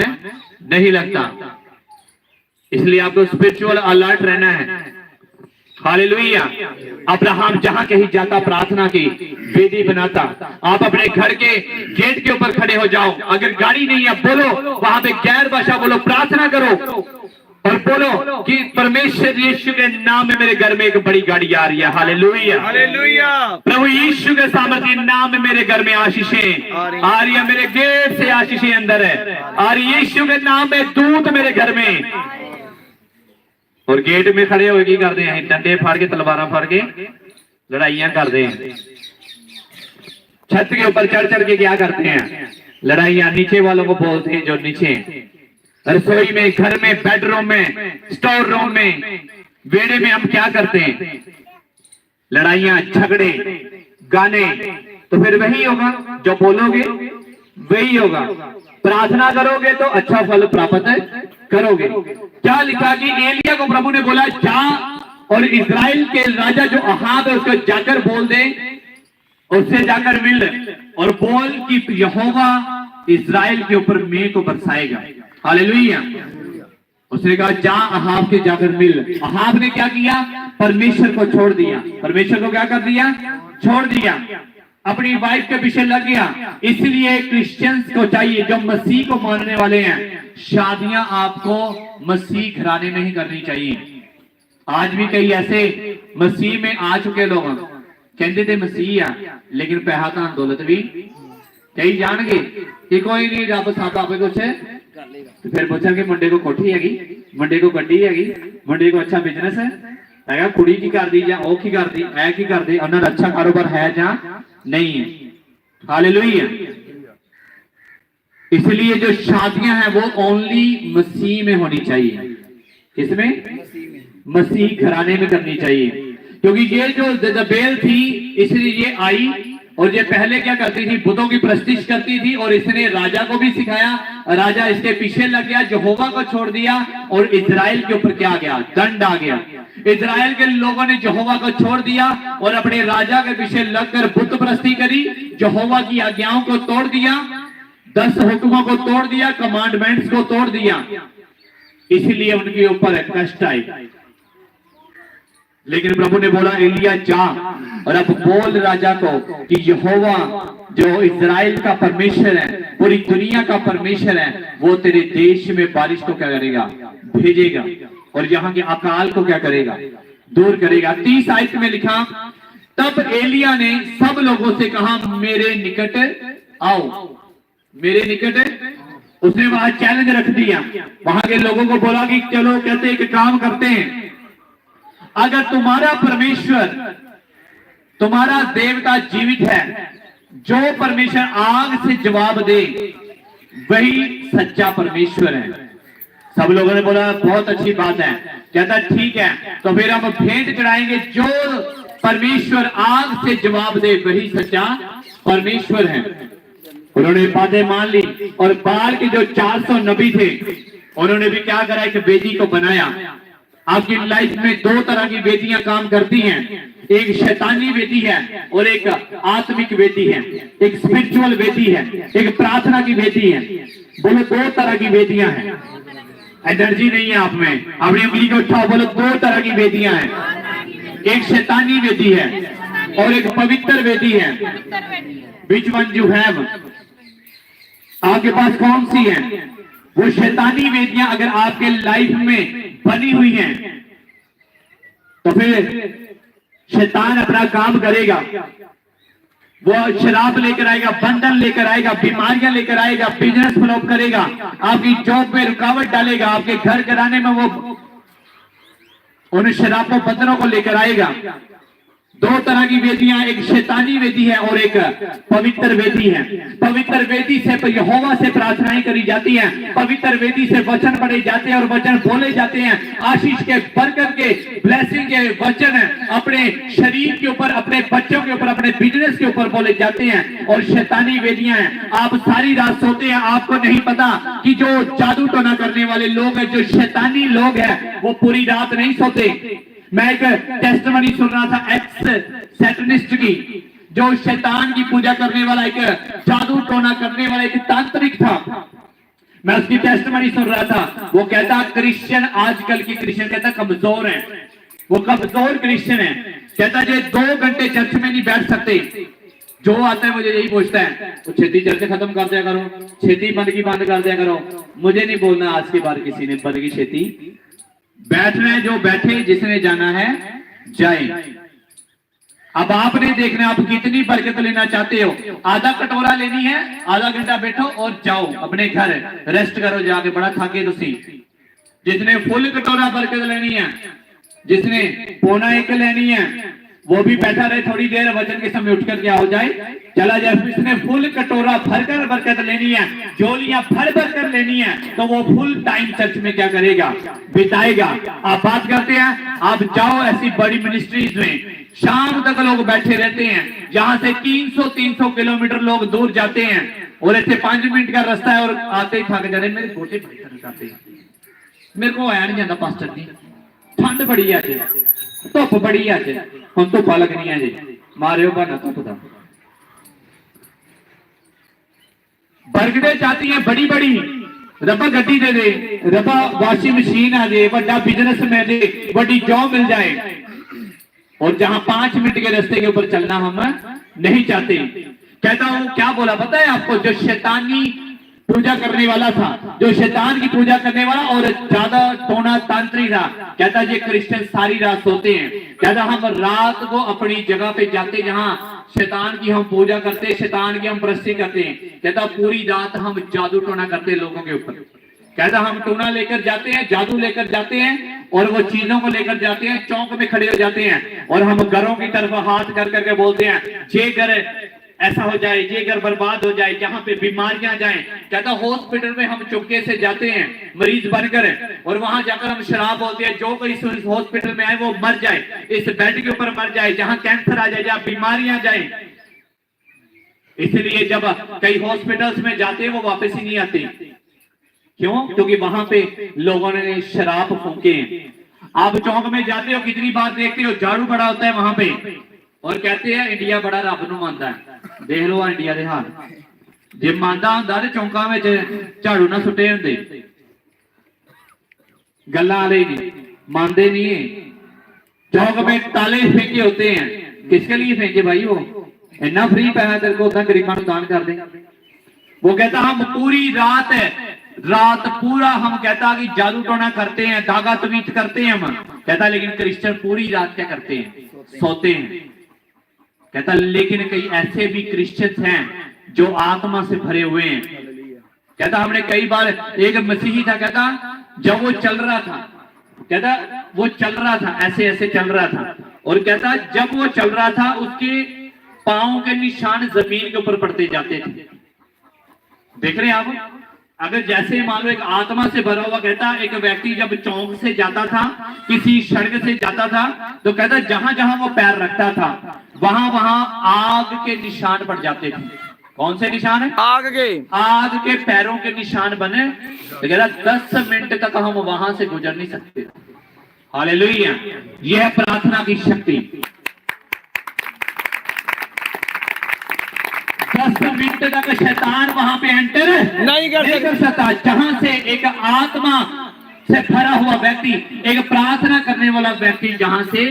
नहीं लगता। इसलिए आपको स्पिरिचुअल अलर्ट रहना है। हालेलुया। अब्राहम जहां कहीं जाता प्रार्थना की वेदी बनाता। आप अपने घर के गेट के ऊपर खड़े हो जाओ, अगर गाड़ी नहीं है बोलो, वहां पे गैर भाषा बोलो, प्रार्थना करो और बोलो कि परमेश्वर यीशु के नाम में मेरे घर में एक बड़ी गाड़ी आ रही है। Hallelujah, hallelujah. प्रभु यीशु के सामर्थ्य नाम में मेरे घर में आशीषें आ रही है, मेरे गेट से आशीषें अंदर है, और यीशु के नाम में दूत मेरे घर में। और गेट में खड़े होगी करते हैं, डंडे फाड़ के तलवारा फाड़ के लड़ाइयां करते हैं। छत के ऊपर चढ़ चढ़ के क्या करते हैं? लड़ाइयां। नीचे वालों को बोलते हैं जो नीचे, रसोई में, घर में, बेडरूम में, स्टोर रूम में, बेड़े में हम क्या करते हैं? लड़ाइयां, झगड़े, गाने। तो फिर वही होगा जो बोलोगे वही होगा। प्रार्थना करोगे तो अच्छा फल प्राप्त करोगे। क्या लिखा कि एलिया को प्रभु ने बोला जा और इजराइल के राजा जो अहाब है उसको जाकर बोल दे, उससे जाकर मिल और बोल कि यहोवा इजराइल के ऊपर मेघ को बरसाएगा। हालेलुया। उसने कहा जा अहाब के जाकर मिल। अहाब ने क्या किया? परमेश्वर को छोड़ दिया। परमेश्वर को क्या कर दिया? छोड़ दिया। अपनी वाइफ के पीछे लग गया। इसलिए क्रिश्चियंस को चाहिए, जो मसीह को मानने वाले हैं, शादियां आपको मसीह घराने में ही करनी चाहिए। आज भी कई ऐसे मसीह में आ चुके लोग कहते थे मसीह आ, लेकिन पैसा धन दौलत भी कई जान गए कि कोई नहीं, रब साथ आपे कुछ तो फिर पूछा कि मुंडे को कोठी हैगी, मुंडे को गड्डी हैगी, मुंडे को अच्छा बिजनेस है, कुड़ी की कर दी, ओ की कर दी, ऐ की कर दी, उन्होंने अच्छा कारोबार है जा नहीं है। हालेलुया। इसलिए जो शादियां हैं वो ओनली मसीह में होनी चाहिए। किसमें? मसीह घराने में करनी चाहिए। क्योंकि ये जो जजेबेल थी, इसलिए ये आई और ये पहले क्या करती थी? बुतों की प्रस्तिश करती थी, और इसने राजा को भी सिखाया। राजा इसके पीछे लग गया, यहोवा को छोड़ दिया, और इजराइल के ऊपर क्या आ गया? दंड आ गया। इजराइल के लोगों ने यहोवा को छोड़ दिया और अपने राजा के पीछे लगकर बुत प्रस्ती करी, यहोवा की आज्ञाओं को तोड़ दिया, 10 हुक्मों को तोड़ दिया, कमांडमेंट्स को तोड़ दिया। इसलिए उनके ऊपर कष्ट आई। लेकिन प्रभु ने बोला एलिया जा और अब बोल राजा को कि यहोवा जो इजराइल का परमेश्वर है, पूरी दुनिया का परमेश्वर है, वो तेरे देश में बारिश को क्या करेगा? भेजेगा, और यहाँ के अकाल को क्या करेगा? दूर करेगा। 30 आयत में लिखा तब एलिया ने सब लोगों से कहा मेरे निकट आओ, मेरे निकट। उसने वहां चैलेंज रख दिया। वहां के लोगों को बोला कि चलो कहते एक काम करते हैं, अगर तुम्हारा परमेश्वर, तुम्हारा देवता जीवित है, जो परमेश्वर आग से जवाब दे वही सच्चा परमेश्वर है। सब लोगों ने बोला बहुत अच्छी बात है। कहता ठीक है, तो फिर हम भेंट चढ़ाएंगे, जो परमेश्वर आग से जवाब दे वही सच्चा परमेश्वर है। उन्होंने बातें मान ली, और बाल के जो 400 नबी थे उन्होंने भी क्या करा? एक वेदी को बनाया। आपकी लाइफ में 2 तरह की वेदियां काम करती हैं, एक शैतानी वेदी है और एक आत्मिक वेदी है, एक स्पिरिचुअल वेदी है, एक प्रार्थना की वेदी है। बोलो 2 तरह की वेदियां हैं। एनर्जी नहीं है आप में, अपनी उंगली को उठाओ, बोलो 2 तरह की वेदियां हैं, एक शैतानी वेदी है और एक पवित्र वेदी है। Which one you have? आपके पास कौन सी है? वो शैतानी वेदियां अगर आपके लाइफ में बनी हुई हैं तो फिर शैतान अपना काम करेगा। वो शराब लेकर आएगा, बंधन लेकर आएगा, बीमारियां लेकर आएगा, बिजनेस फ्लॉप करेगा, आपकी जॉब में रुकावट डालेगा, आपके घर कराने में वो उन शराबों बंधनों को लेकर आएगा। दो तरह की वेदियां, एक शैतानी वेदी है और एक पवित्र वेदी है। पवित्र वेदी से यहोवा से प्रार्थनाएं करी जाती हैं, पवित्र वेदी से वचन पढ़े जाते हैं और वचन बोले जाते हैं, आशीष के, बरकत के, ब्लेसिंग के वचन अपने शरीर के ऊपर, अपने बच्चों के ऊपर, अपने बिजनेस के ऊपर बोले जाते हैं। और शैतानी वेदियां हैं, आप सारी रात सोते हैं, आपको नहीं पता कि जो जादू टोना करने वाले लोग हैं, जो शैतानी लोग हैं, वो पूरी रात नहीं सोते। मैं एक टेस्टमनी सुन रहा था एक्स सैटनिस्ट की, जो शैतान की पूजा करने वाला, एक जादू टोना करने वाला एक तांत्रिक था। मैं उसकी टेस्टमनी सुन रहा था। वो कहता क्रिश्चियन, आजकल की क्रिश्चियन कहता कमजोर है, वो कमजोर क्रिश्चियन है। कहता जो 2 घंटे चर्च में नहीं बैठ सकते, जो आता है मुझे यही पूछता है, तो छेती चर्च खत्म कर दिया करो, छेती बंद की बंद कर दिया करो। मुझे नहीं बोलना आज के बाद किसी ने बंद की छेती, बैठना है जो बैठे, जिसने जाना है जाए। अब आपने देखना आप कितनी बरकत लेना चाहते हो। आधा कटोरा लेनी है, आधा घंटा बैठो और जाओ अपने घर, रेस्ट करो जाके, बड़ा थके तुसी। जिसने फुल कटोरा बरकत लेनी है, जिसने पौना 1 लेनी है, वो भी बैठा रहे थोड़ी देर, वचन के समय उठकर क्या हो जाए, चला जाए। जिसने फुल कटोरा भरकर बरकत लेनी है, जोलियां भर भर कर लेनी है, तो वो फुल टाइम चर्च में क्या करेगा, बिताएगा। आप बात करते हैं, आप जाओ ऐसी बड़ी मिनिस्ट्रीज में, शाम तक लोग बैठे रहते हैं, जहां से 300 किलोमीटर लोग दूर जाते हैं, और ऐसे 5 मिनट का रास्ता है और आते ही थक जाते। मेरे गोटे बड़े करते हैं, मेरे को आया नहीं जाता पास्टर जी, ठंड बड़ी है, धुप बड़ी है, हम तो पलक नहीं है जी, मारियो बना धुप का। बरकतें चाहती हैं बड़ी बड़ी, रबा गड्डी दे दे, रबा वॉशिंग मशीन आ जाए, बड़ा बिजनेस में दे, बड़ी जॉब मिल जाए। और जहां 5 मिनट के रास्ते के ऊपर चलना हम नहीं चाहते। कहता हूं क्या बोला पता है आपको, जो शैतानी पूजा करने वाला था, जो शैतान की पूजा करने वाला और ज्यादा टोना तांत्रिक था, कहता ये क्रिश्चियन सारी रात सोते हैं। कहता हम रात को अपनी जगह पे जाते जहां शैतान की हम पूजा करते, शैतान की हम परस्ती करते हैं। कहता पूरी रात हम जादू टोना करते लोगों के ऊपर। कहता हम टोना लेकर जाते हैं, जादू लेकर जाते हैं, और वो चीजों को लेकर जाते हैं, चौक में खड़े हो जाते हैं, और हम घरों की तरफ हाथ कर करके बोलते हैं ये घर ऐसा हो जाए, ये घर बर्बाद हो जाए, जहां पे बीमारियां जाएं। कहता हॉस्पिटल में हम चुपके से जाते हैं मरीज बनकर, और वहां जाकर हम शराब बोलते हैं जो कोई इस हॉस्पिटल में आए वो मर जाए, इस बेड के ऊपर मर जाए, जहां कैंसर आ जाए, जहां बीमारियां जाए। इसलिए जब कई हॉस्पिटल्स में जाते हैं वो वापस ही नहीं आते। क्यों? क्योंकि वहां पे लोगों ने शराब फूके हैं। आप चौक में जाते हो, कितनी बार देखते हो झाड़ू बड़ा होता है वहां पे, और कहते हैं इंडिया बड़ा रब नूं मानदा है। देख लो इंडिया दे हाल, जे मानदा हुंदा ते चौंकां विच झाड़ू ना सुट्टे हुंदे। गल्लां वाले नहीं मानते, नहीं है। चौक में ताले फेंके होते हैं, किसके लिए फेंके भाई? वो इतना फ्री पैसा तेरे को उतना गरीबां नूं दान कर दे। वो कहता हम पूरी रात पूरा हम कहता कि जादू टोना करते हैं, धागा तवीत करते हैं हम। कहता लेकिन क्रिश्चियन पूरी रात क्या करते हैं? सोते हैं। कहता लेकिन कई ऐसे भी क्रिश्चियन हैं जो आत्मा से भरे हुए हैं। कहता हमने कई बार, एक मसीही था, कहता जब वो चल रहा था, कहता वो चल रहा था ऐसे ऐसे चल रहा था, और कहता जब वो चल रहा था उसके पांव के निशान जमीन के ऊपर पड़ते जाते थे। देख रहे हैं आप? अगर जैसे मान लो एक आत्मा से भरा हुआ, कहता एक व्यक्ति जब चौक से जाता था, किसी सड़क से जाता था, तो कहता जहां जहां वो पैर रखता था वहां वहां आग के निशान पड़ जाते थे। कौन से निशान है? आग के पैरों के निशान बने। तो कहता 10 मिनट तक हम वहां से गुजर नहीं सकते। हालेलुया! यह प्रार्थना की शक्ति। 10 मिनट तक शैतान वहां पे एंटर नहीं कर सकता। जहां से एक आत्मा से भरा हुआ व्यक्ति, एक प्रार्थना करने वाला व्यक्ति जहां से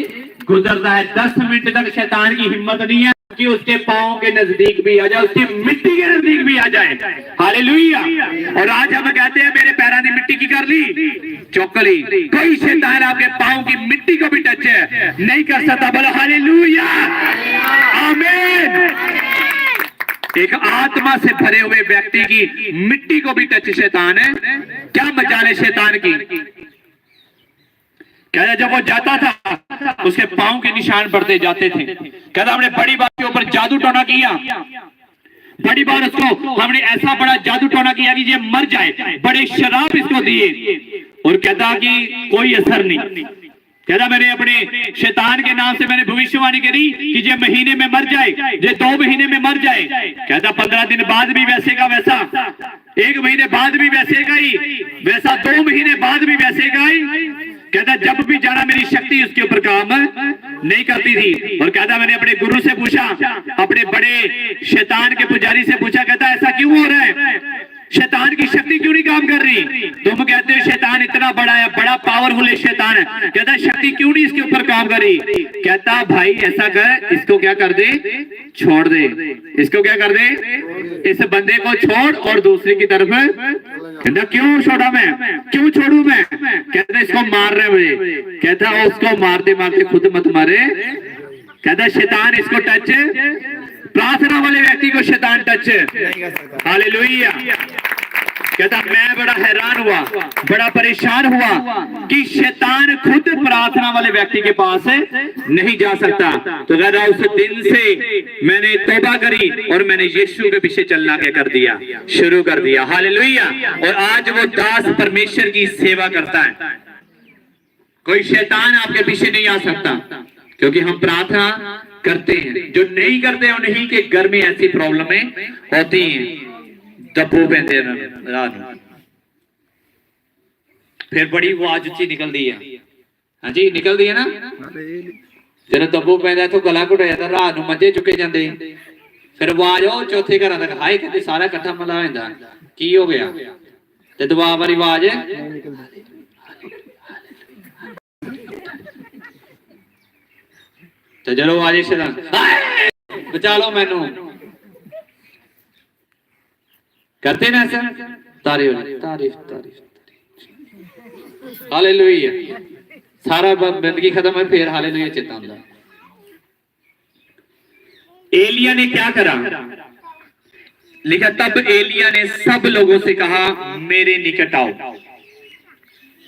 गुजरता है, 10 मिनट तक शैतान की हिम्मत नहीं है कि उसके पांव के नजदीक भी आ जाए, उसकी मिट्टी के नजदीक भी आ जाए। हालेलुया! और आज हम कहते हैं मेरे पैरों की मिट्टी की कर ली, चौकली। कोई शैतान आपके पांव की मिट्टी को भी टच नहीं कर सकता। बोलो हालेलुया, आमीन। एक आत्मा से भरे हुए व्यक्ति की मिट्टी को भी टच शैतान है, क्या मजाल है शैतान की। क्या जब वो जाता था उसके पांव के निशान पड़ते जाते थे। कहता हमने बड़ी बात के ऊपर जादू टोना किया, बड़ी बार उसको हमने ऐसा बड़ा जादू टोना किया कि ये मर जाए, बड़े शराब इसको दिए, और कहता कि कोई असर नहीं। कहता मैंने अपने शैतान के नाम से मैंने भविष्यवाणी करी कि ये महीने में मर जाए, ये 2 महीने में मर जाए। कहता 15 दिन बाद भी वैसे का वैसा, 1 महीने बाद भी वैसे का ही वैसा, 2 महीने बाद भी वैसे का ही। कहता जब भी जाना मेरी शक्ति उसके ऊपर काम नहीं करती थी। और कहता मैंने अपने गुरु से पूछा, अपने बड़े शैतान के पुजारी से पूछा, कहता ऐसा क्यों हो रहा है, शैतान की शक्ति क्यों नहीं काम कर रही? तुम कहते हो शैतान इतना बड़ा है, बड़ा पावरफुल है शैतान है, कहता शक्ति क्यों नहीं इसके ऊपर काम कर रही? कहता भाई ऐसा कर, इसको क्या कर दे, छोड़ दे, इसको क्या कर दे, इस बंदे को छोड़ और दूसरे की तरफ। कहता क्यों छोड़ा मैं, क्यों छोड़ू मैं? कहता इसको मार रहे मुझे। कहता उसको मारते मारते खुद मत मारे। कहता शैतान इसको टच, प्रार्थना वाले व्यक्ति को शैतान टच। हालेलुया। कहता मैं बड़ा हैरान हुआ, बड़ा परेशान हुआ कि शैतान खुद प्रार्थना वाले व्यक्ति के पास नहीं जा सकता। तो कहता उस दिन से मैंने तौबा करी और मैंने यीशु के पीछे चलना क्या कर दिया, शुरू कर दिया। हालेलुया। और आज वो दास परमेश्वर की सेवा करता है। कोई शैतान आपके पीछे नहीं आ सकता, क्योंकि हम प्रार्थना करते हैं। जो नहीं करते उन्हीं के घर में ऐसी प्रॉब्लमें होती हैं। दबो पैंदे रात फिर बड़ी आवाज उच्ची निकल दी है। हाँ जी निकल दी है ना। जब दबो पैंदा तो गला घुट जाता, रात ਨੂੰ ਮੰਜੇ ਚੁੱਕੇ ਜਾਂਦੇ, ਫਿਰ ਆਵਾਜ਼ ਉਹ ਚੌਥੇ ਘਰਾਂ ਤੱਕ ਹਾਏ ਕਹਿੰਦੇ ਸਾਰਾ ਇਕੱਠਾ ਮਲਾ ਹੋ ਜਾਂਦਾ, ਕੀ ਹੋ ਗਿਆ? ਤੇ ਦੁਆ ਵਾਲੀ ਆਵਾਜ਼ ਤੇ ਜਦੋਂ ਆਜੇ ਸ਼ੈਤਾਨ ਬਚਾ ਲਓ ਮੈਨੂੰ, करते ना ऐसा। तारीफ तारीफ तारीफ हालेलुया। सारा जिंदगी खत्म है फिर हालेलुया चेता आंदा। एलिया ने क्या करा? लिखा तब एलिया ने सब लोगों से कहा मेरे निकट आओ।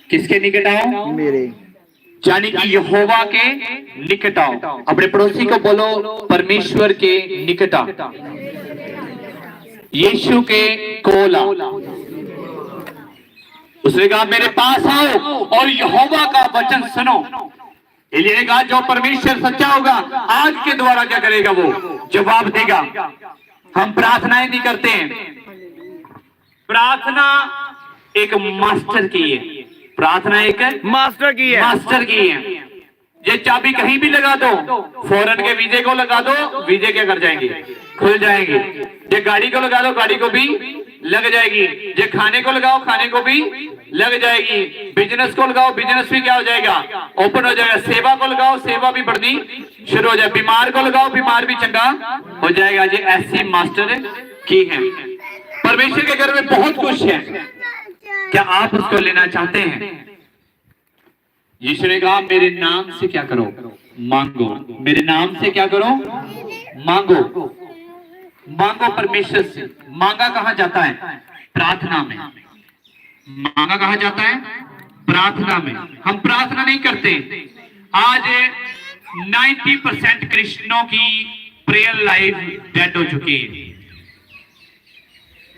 किसके निकट आओ? मेरे, यानी कि यहोवा के निकट आओ। अपने पड़ोसी को बोलो परमेश्वर के निकट आओ, यीशु के कोल आओ। उसने कहा मेरे पास आओ और यहोवा का वचन सुनो। एलिया ने कहा जो परमेश्वर सच्चा होगा आज के द्वारा क्या करेगा, वो जवाब देगा। हम प्रार्थनाएं नहीं करते हैं, प्रार्थना एक मास्टर की है, प्रार्थना एक मास्टर की है, मास्टर की है। ये चाबी कहीं भी लगा दो, फौरन के वीजे को लगा दो, वीजे क्या कर जाएंगे, खुल जाएंगे। ये गाड़ी को लगा दो, गाड़ी को भी लग जाएगी। ये खाने को लगाओ, खाने को भी लग जाएगी। बिजनेस को लगाओ, बिजनेस भी क्या हो जाएगा, ओपन हो जाएगा। सेवा को लगाओ, सेवा भी बढ़नी शुरू हो जाए। बीमार को लगाओ, बीमार भी चंगा हो जाएगा। ये ऐसी मास्टर की है। परमेश्वर के घर में बहुत कुछ है, क्या आप उसको लेना चाहते हैं? यीशु ने कहा मेरे नाम से क्या करो, मांगो। मेरे नाम से क्या करो, मांगो। मांगो परमेश्वर से। मांगा कहां जाता है? प्रार्थना में। मांगा कहां जाता है? प्रार्थना में। हम प्रार्थना नहीं करते। आज 90% क्रिश्चियनों की प्रेयर लाइफ डेड हो चुकी है,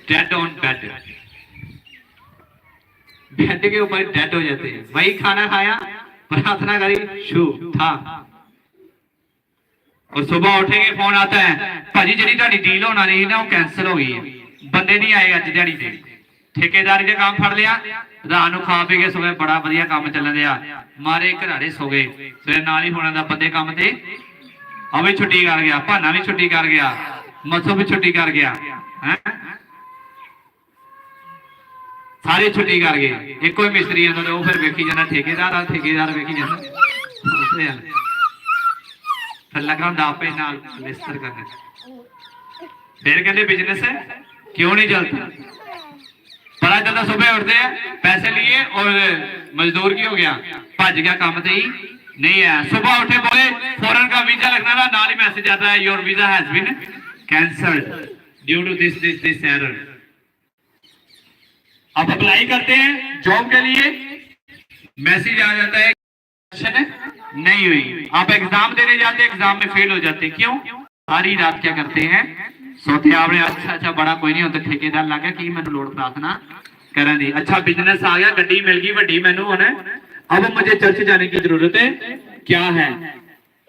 डेड ऑन बेड, बेड के ऊपर डेड हो जाते हैं। वही खाना खाया, प्रार्थना करी, शू था, और सुबह उठेंगे फोन आता है भाजी जी ਤੁਹਾਡੀ ਡੀਲ होना नहीं ना वो कैंसिल हो गई है, बंदे नहीं आए अज दिहाड़ी ते, ठेकेदारी का काम फड़ लिया, रात ਨੂੰ खा पी के सो गए, बड़ा वधिया काम चलन दिया, मारे घराड़े सो गए, फिर नाल ही होना दा बंदे काम ते आ भी छुट्टी कर गया, भाना भी छुट्टी कर गया, मसो भी छुट्टी कर गया, हैं सारे छुट्टी कर गए। एक कोई मिस्त्री आंदा वो फिर वेखी जाना, ठेकेदार वेखी जाना, फिर लगा आपे नाल लिस्टर करने। फिर कहते बिजनेस है क्यों नहीं चलता, पता चलता सुबह उठते हैं पैसे लिए और मजदूर की हो गया, भज गया काम से ही नहीं है। सुबह उठे बोले फॉरेन का वीजा लगना था, नाल ही मैसेज आता है your visa has been cancelled due to this error. आप अप्लाई करते हैं जॉब के लिए, मैसेज आ जाता है नहीं हुई। आप एग्जाम देने जाते, एग्जाम में फेल हो जाते, क्यों? सारी रात क्या करते हैं? सोते। आपने अच्छा बड़ा कोई नहीं होता, ठेकेदार लग गया कि मैं लोड़ प्रार्थना करा दी, अच्छा बिजनेस आ गया, गड्डी मिल गई वड्डी मैनू होना, अब मुझे चर्च जाने की जरूरत है क्या है?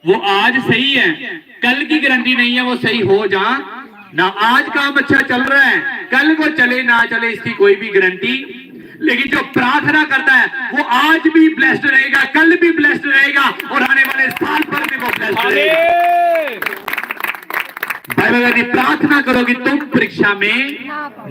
वो आज सही है, कल की गारंटी नहीं है वो सही हो जा ना। आज काम अच्छा चल रहा है, कल को चले ना चले इसकी कोई भी गारंटी। लेकिन जो प्रार्थना करता है वो आज भी ब्लेस्ड रहेगा, कल भी ब्लेस्ड रहेगा और आने वाले साल भर में वो ब्लेस्ड रहेगा। बाइबल कहती प्रार्थना करोगे तुम परीक्षा में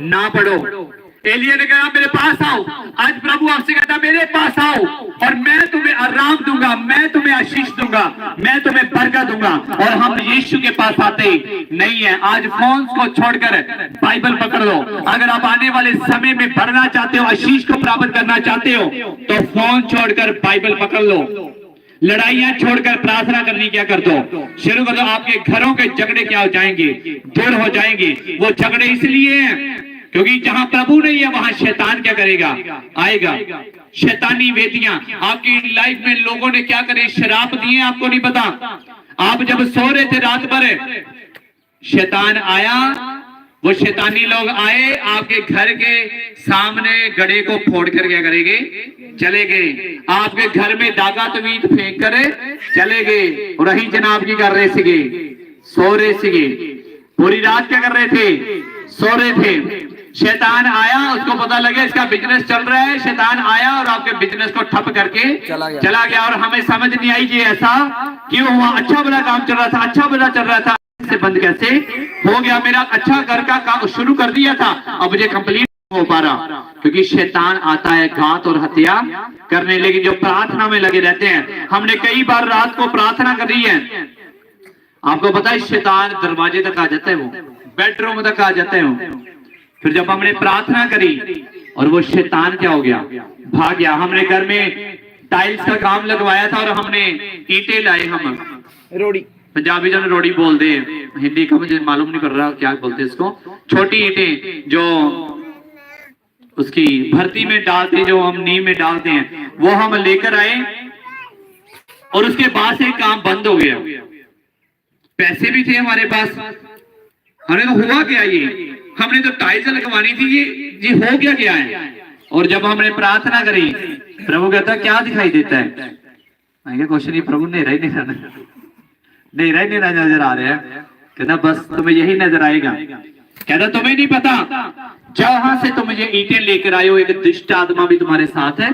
ना पढ़ो। एलिया ने कहा मेरे पास आओ, आज प्रभु आपसे कहता मेरे पास आओ और मैं तुम्हें आराम दूंगा, मैं तुम्हें आशीष दूंगा, मैं तुम्हें बरकत दूंगा। और हम यीशु के पास आते नहीं है। आज फोन को छोड़कर बाइबल पकड़ लो। अगर आप आने वाले समय में बढ़ना चाहते हो, आशीष को प्राप्त करना चाहते हो, तो फोन छोड़कर बाइबल पकड़ लो। लड़ाइयां छोड़कर प्रार्थना करनी क्या कर दो, शुरू कर दो। आपके घरों के झगड़े क्या हो जाएंगे? दूर हो जाएंगे। वो झगड़े इसलिए हैं क्योंकि जहां प्रभु नहीं है वहां शैतान क्या करेगा? आएगा। शैतानी वेदियां आपकी लाइफ में लोगों ने क्या करे? शराब दिए, आपको नहीं पता। आप जब सो रहे थे रात भर, शैतान आया, वो शैतानी लोग आए, आपके घर के सामने गड़े को फोड़ कर क्या करेंगे? चले गए। आपके घर में दागा तवीत फेंक कर चले गए। और रही जनाब की कर रहे सीगे, सो रहे सीगे, पूरी रात क्या कर रहे थे? सो रहे थे। शैतान आया, उसको पता लगे इसका बिजनेस चल रहा है, शैतान आया और आपके बिजनेस को ठप करके चला गया। और हमें समझ नहीं आई ये ऐसा क्यों हुआ? अच्छा बड़ा काम चल रहा था, अच्छा बड़ा चल रहा था, से बंद कैसे हो गया? मेरा अच्छा घर का काम शुरू कर दिया था, अब मुझे कंप्लीट हो पा रहा। क्योंकि शैतान आता है घात और हत्या करने। लेकिन जो प्रार्थना में लगे रहते हैं, हमने कई बार रात को प्रार्थना करी है, आपको पता है शैतान दरवाजे तक आ जाते हैं, वो बेडरूम तक आ जाते हैं। फिर जब हमने प्रार्थना करी और वो शैतान क्या हो गया? भाग गया। हमने घर में टाइल्स का काम लगवाया था और हमने ईंटें लाए, हम रोड़ी, पंजाबी जन रोड़ी बोलते हैं, हिंदी का मुझे मालूम नहीं पड़ रहा क्या बोलते हैं इसको, छोटी ईंटें जो उसकी भर्ती में डालते हैं, जो हम नींव में डालते हैं, वो हम लेकर आए और उसके बाद से काम बंद हो गया। पैसे भी थे हमारे पास, हमने तो हुआ क्या ये? हमने तो टाइल्स लगवानी थी, ये हो गया क्या है? और जब हमने प्रार्थना करी, प्रभु कहता क्या दिखाई देता है? मैं कुछ नहीं प्रभु, नेरा ही नेरा नजर आ रहा है। कहता बस तुम्हें यही नजर आएगा। कहता तुम्हें नहीं पता, जहां से तुम ये ईंटें लेकर आए हो, एक दुष्ट आत्मा भी तुम्हारे साथ है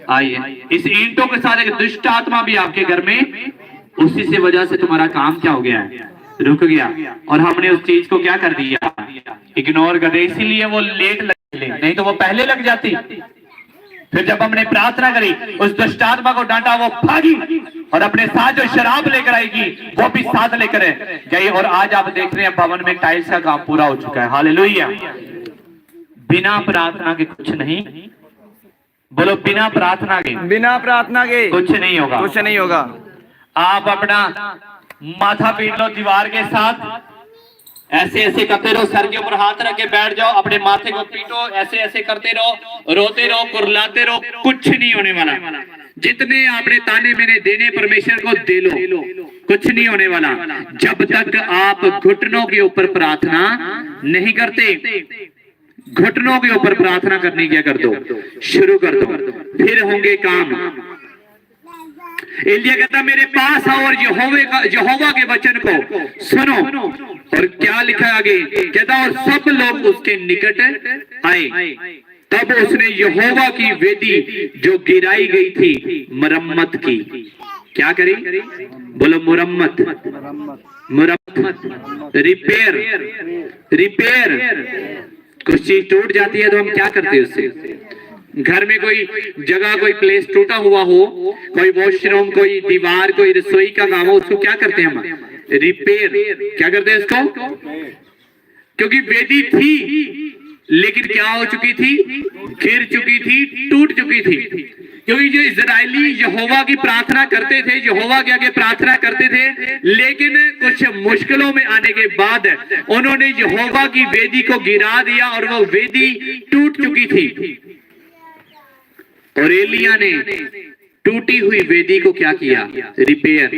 आई है। इस ईंटों के साथ एक दुष्ट आत्मा भी आपके घर में, उसी से वजह से तुम्हारा काम क्या हो गया है? रुक गया। और हमने उस चीज को क्या कर दिया? इग्नोर कर दिया। इसीलिए वो लेट लगे, नहीं तो वो पहले लग जाती। फिर जब हमने प्रार्थना करी, उस दुष्ट आत्मा को डांटा, वो भागी और अपने साथ जो शराब लेकर आएगी वो भी साथ लेकर गई। और आज आप देख रहे हैं भवन में टाइल्स का काम पूरा हो चुका है। हालेलुया। बिना प्रार्थना के कुछ नहीं, बोलो बिना प्रार्थना के कुछ नहीं होगा। आप अपना माथा पीट लो दीवार के साथ, ऐसे ऐसे करते रहो, सर के ऊपर हाथ रख के बैठ जाओ, अपने माथे को पीटो, ऐसे ऐसे करते रहो, रोते रहो, कुरलाते रहो, कुछ नहीं होने वाला। जितने आपने ताने मैंने देने परमेश्वर को दे लो, कुछ नहीं होने वाला जब तक आप घुटनों के ऊपर प्रार्थना नहीं करते। घुटनों के ऊपर प्रार्थना करनी क्या कर दो, शुरू कर दो, फिर होंगे काम। एलिया कहता मेरे पास आओ और यहोवा के वचन को सुनो। और क्या लिखा आगे? कहता और सब लोग उसके निकट आए। तब उसने यहोवा की वेदी जो गिराई गई थी मरम्मत की। क्या करी? बोलो मुरम्मत, रिपेयर। कुछ चीज टूट जाती है तो हम क्या करते हैं उससे? घर में कोई जगह, कोई प्लेस टूटा हुआ हो, कोई वॉशरूम, कोई दीवार, कोई रसोई का काम हो, उसको क्या करते हैं हम? रिपेयर। क्या करते हैं इसको? क्योंकि वेदी थी लेकिन क्या हो चुकी थी? गिर चुकी थी, टूट चुकी थी। क्योंकि जो इजरायली यहोवा की प्रार्थना करते थे, यहोवा के आगे प्रार्थना करते थे, लेकिन कुछ मुश्किलों में आने के बाद उन्होंने यहोवा की वेदी को गिरा दिया और वो वेदी टूट चुकी थी। और एलिया ने टूटी हुई वेदी को क्या किया? रिपेयर।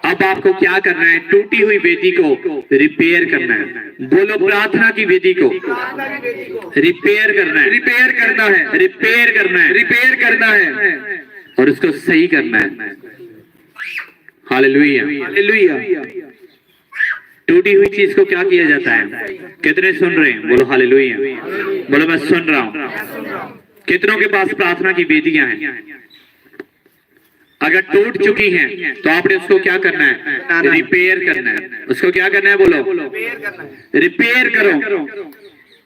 अब आपको क्या करना है? टूटी हुई वेदी को रिपेयर करना है। बोलो, प्रार्थना की वेदी को रिपेयर करना है, रिपेयर करना है, रिपेयर करना है, रिपेयर करना है और उसको सही करना है। Hallelujah, hallelujah. टूटी हुई चीज को क्या किया जाता है? कितने सुन रहे हैं? बोलो हालेलुया। बोलो मैं सुन रहा हूं। कितनों के पास प्रार्थना की वेदियां हैं? अगर टूट चुकी हैं तो आपने उसको क्या करना है? रिपेयर करना है। उसको क्या करना है? बोलो, रिपेयर करो।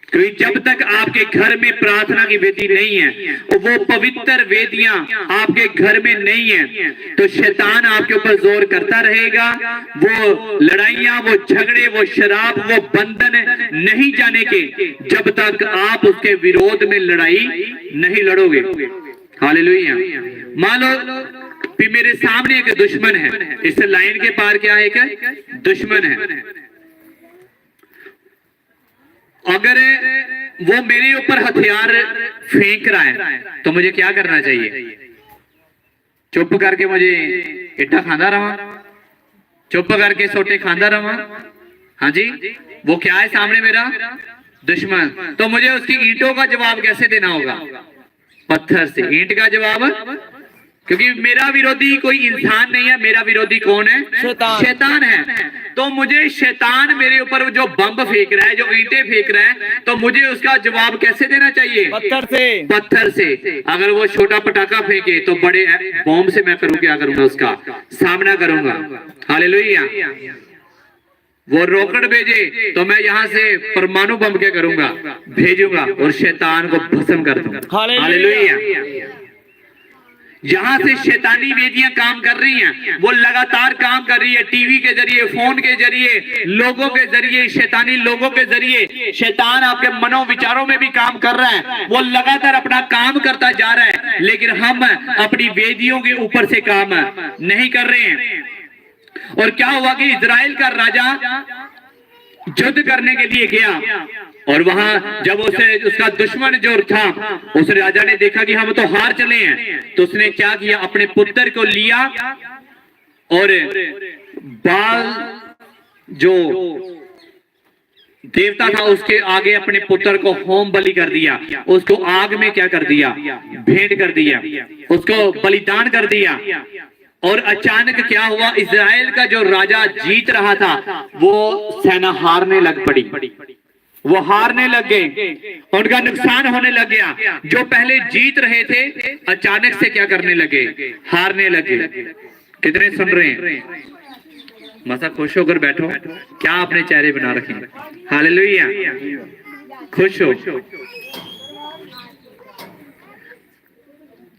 क्योंकि जब तक आपके घर में प्रार्थना की वेदी नहीं है, वो पवित्र वेदियां आपके घर में नहीं है, तो शैतान आपके ऊपर जोर करता रहेगा। वो लड़ाइयां, वो झगड़े, वो शराब, वो बंधन नहीं जाने के, जब तक आप उसके विरोध में लड़ाई नहीं लड़ोगे। हालेलुया। मान लो कि मेरे सामने एक दुश्मन है, इस लाइन के पार क्या है? एक दुश्मन है। अगर वो मेरे ऊपर हथियार फेंक रहा है तो मुझे क्या करना चाहिए? चुप करके मुझे इट्टा खांदा रहा, चुप करके सोटे खांदा रहा? हाँ जी, वो क्या है सामने? मेरा दुश्मन। तो मुझे उसकी ईंटों का जवाब कैसे देना होगा? पत्थर से। ईंट का जवाब, क्योंकि मेरा विरोधी कोई इंसान नहीं है, मेरा विरोधी कौन है? शैतान है। तो मुझे शैतान मेरे ऊपर जो बम फेंक रहा है, जो ईंटें फेंक रहा है, तो मुझे उसका जवाब कैसे देना चाहिए? पत्थर से। पत्थर से। अगर वो छोटा पटाखा फेंके तो बड़े बम से मैं क्या करूंगा? उसका सामना करूंगा। हालेलुया। वो रॉकेट भेजे तो मैं यहाँ से परमाणु बम क्या करूंगा? भेजूंगा और शैतान को भस्म कर दूंगा। हालेलुया। जहां से शैतानी वेदियां काम कर रही हैं, वो लगातार काम कर रही है। टीवी के जरिए, फोन के जरिए, लोगों के जरिए, शैतानी लोगों के जरिए शैतान आपके मनो विचारों में भी काम कर रहा है। वो लगातार अपना काम करता जा रहा है, लेकिन हम अपनी वेदियों के ऊपर से काम नहीं कर रहे हैं। और क्या हुआ कि इजराइल का राजा युद्ध करने के लिए गया और वहां जब उसका दुश्मन जो था, उस राजा ने देखा कि हम तो हार चले हैं, तो उसने क्या किया? अपने पुत्र को लिया और बाल जो देवता था उसके आगे अपने पुत्र को होम बलि कर दिया। उसको आग में क्या कर दिया? भेंट कर दिया, उसको बलिदान कर दिया। और अचानक क्या हुआ? इजराइल का जो राजा जीत रहा था, वो सेना हारने लग पड़ी। वो हारने लग गए, उनका नुकसान होने लग गया। जो पहले जीत रहे थे, अचानक से क्या करने लगे? हारने लगे। कितने सुन रहे हैं? मसा खुश होकर बैठो। क्या आपने चेहरे बना रखे? हालेलुया। खुश हो।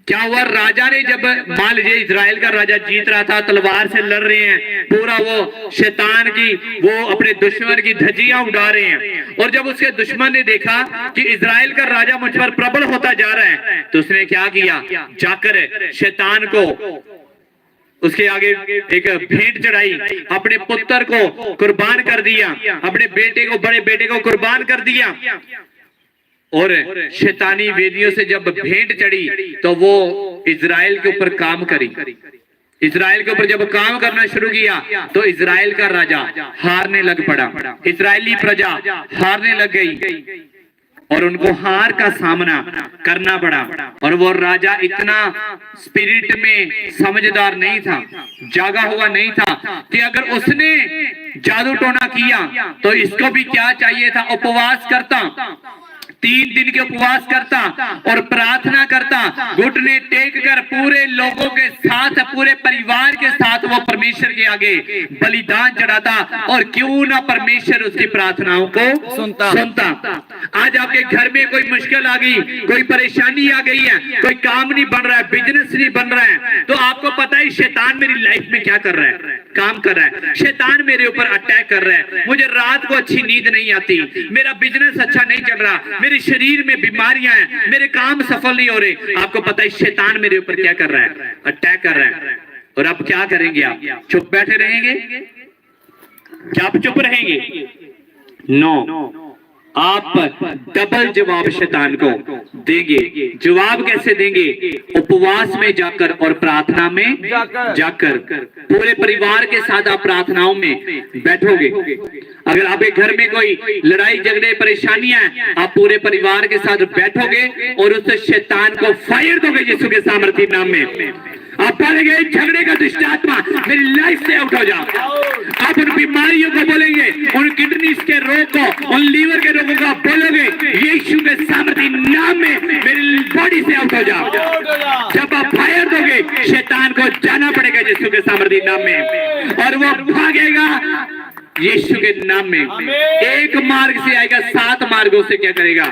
क्या हुआ? राजा ने जब, मान लीजिए इजराइल का राजा जीत रहा था, तलवार से लड़ रहे हैं, पूरा वो शैतान की, वो अपने दुश्मन की धज्जियां उड़ा रहे हैं। और जब उसके दुश्मन ने देखा कि इजराइल का राजा मुझ पर प्रबल होता जा रहा है, तो उसने क्या किया? जाकर शैतान को उसके आगे एक भेंट चढ़ाई, अपने पुत्र को कुर्बान कर दिया, अपने बेटे को, बड़े बेटे को कुर्बान कर दिया। और शैतानी वेदियों से जब भेंट चढ़ी तो वो इजराइल के ऊपर काम करी। इजराइल के ऊपर जब काम करना शुरू किया तो इजराइल का राजा हारने लग पड़ा, इजरायली प्रजा हारने लग गई और उनको हार का सामना करना पड़ा। और वो राजा इतना स्पिरिट में समझदार नहीं था, जागा हुआ नहीं था कि अगर उसने जादू टोना किया तो इसको भी क्या चाहिए था? उपवास करता, 3 दिन के उपवास करता और प्रार्थना करता, घुटने टेक कर पूरे लोगों के साथ, पूरे परिवार के साथ वो परमेश्वर के आगे बलिदान चढ़ाता। और क्यों ना परमेश्वर उसकी प्रार्थनाओं को सुनता। आज आपके घर में कोई मुश्किल आ गई, कोई परेशानी आ गई है, कोई काम नहीं बन रहा है, बिजनेस नहीं बन रहा है, तो आपको पता है शैतान मेरी लाइफ में क्या कर रहा है? काम कर रहा है। शैतान मेरे ऊपर अटैक कर रहा है, मुझे रात को अच्छी नींद नहीं आती, मेरा बिजनेस अच्छा नहीं चल रहा, मेरे शरीर में बीमारियां हैं, मेरे काम सफल नहीं हो रहे। आपको पता है शैतान मेरे ऊपर क्या कर रहा है? अटैक कर रहा है। और अब क्या करेंगे आप? चुप बैठे रहेंगे? क्या आप चुप रहेंगे? नो। आप डबल जवाब शैतान को देंगे। जवाब कैसे देंगे? उपवास में जाकर और प्रार्थना में जाकर पूरे परिवार के साथ आप प्रार्थनाओं में बैठोगे। अगर आपके घर में कोई लड़ाई झगड़े परेशानियां हैं, आप पूरे परिवार के साथ बैठोगे और उस शैतान को फायर दोगे यीशु के सामर्थ्य नाम में। आप बोलेंगे झगड़े का दुष्ट आत्मा मेरी लाइफ से आउट हो जाओ। आप उन बीमारियों को बोलेंगे, उन किडनी के रोग को, उन लीवर के रोगों को आप बोलोगे यीशु के सामर्थ्य नाम में मेरी बॉडी से आउट हो जाओ। जब आप फायर दोगे शैतान को जाना पड़ेगा यीशु के सामर्थ्य नाम में, और वो भागेगा यीशु के नाम में। एक मार्ग से आएगा, 7 मार्गों से क्या करेगा?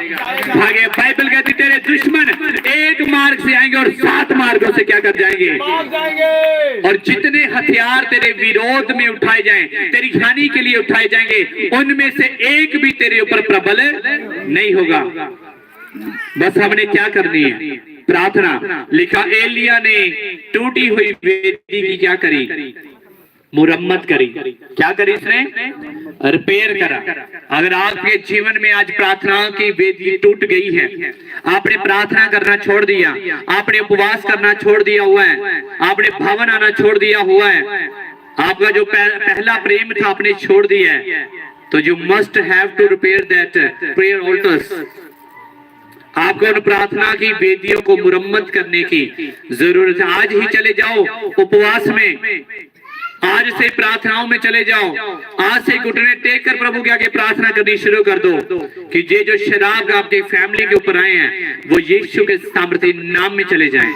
भागे। बाइबल कहती तेरे दुश्मन एक मार्ग से आएंगे और 7 मार्गों से क्या कर जाएंगे? और जितने हथियार तेरे विरोध में उठाए जाएं, तेरी हानि के लिए उठाए जाएंगे, उनमें से एक भी तेरे ऊपर प्रबल नहीं होगा। बस हमने क्या करनी है? प्रार्थना। लिखा एलिया ने टूटी हुई वेदी की क्या करी? मुरम्मत करी। क्या करी इसने? रिपेयर करा। अगर आपके जीवन में आज प्रार्थनाओं की वेदी टूट गई है, आपने प्रार्थना करना छोड़ दिया, आपने उपवास करना छोड़ दिया हुआ है, आपने भवन आना छोड़ दिया हुआ है, आपका जो पहला प्रेम था आपने छोड़ दिया है, तो you must have to repair that prayer altars. आपको उन प्रार्थना की वेदियों को मुरम्मत करने की जरूरत है। आज ही चले जाओ उपवास में, आज से प्रार्थनाओं में चले जाओ, आज से घुटने टेक कर प्रभु के आगे प्रार्थना करनी शुरू कर दो कि ये जो शराब आपके फैमिली के ऊपर आए हैं वो यीशु के सामर्थ्य नाम में चले जाएं।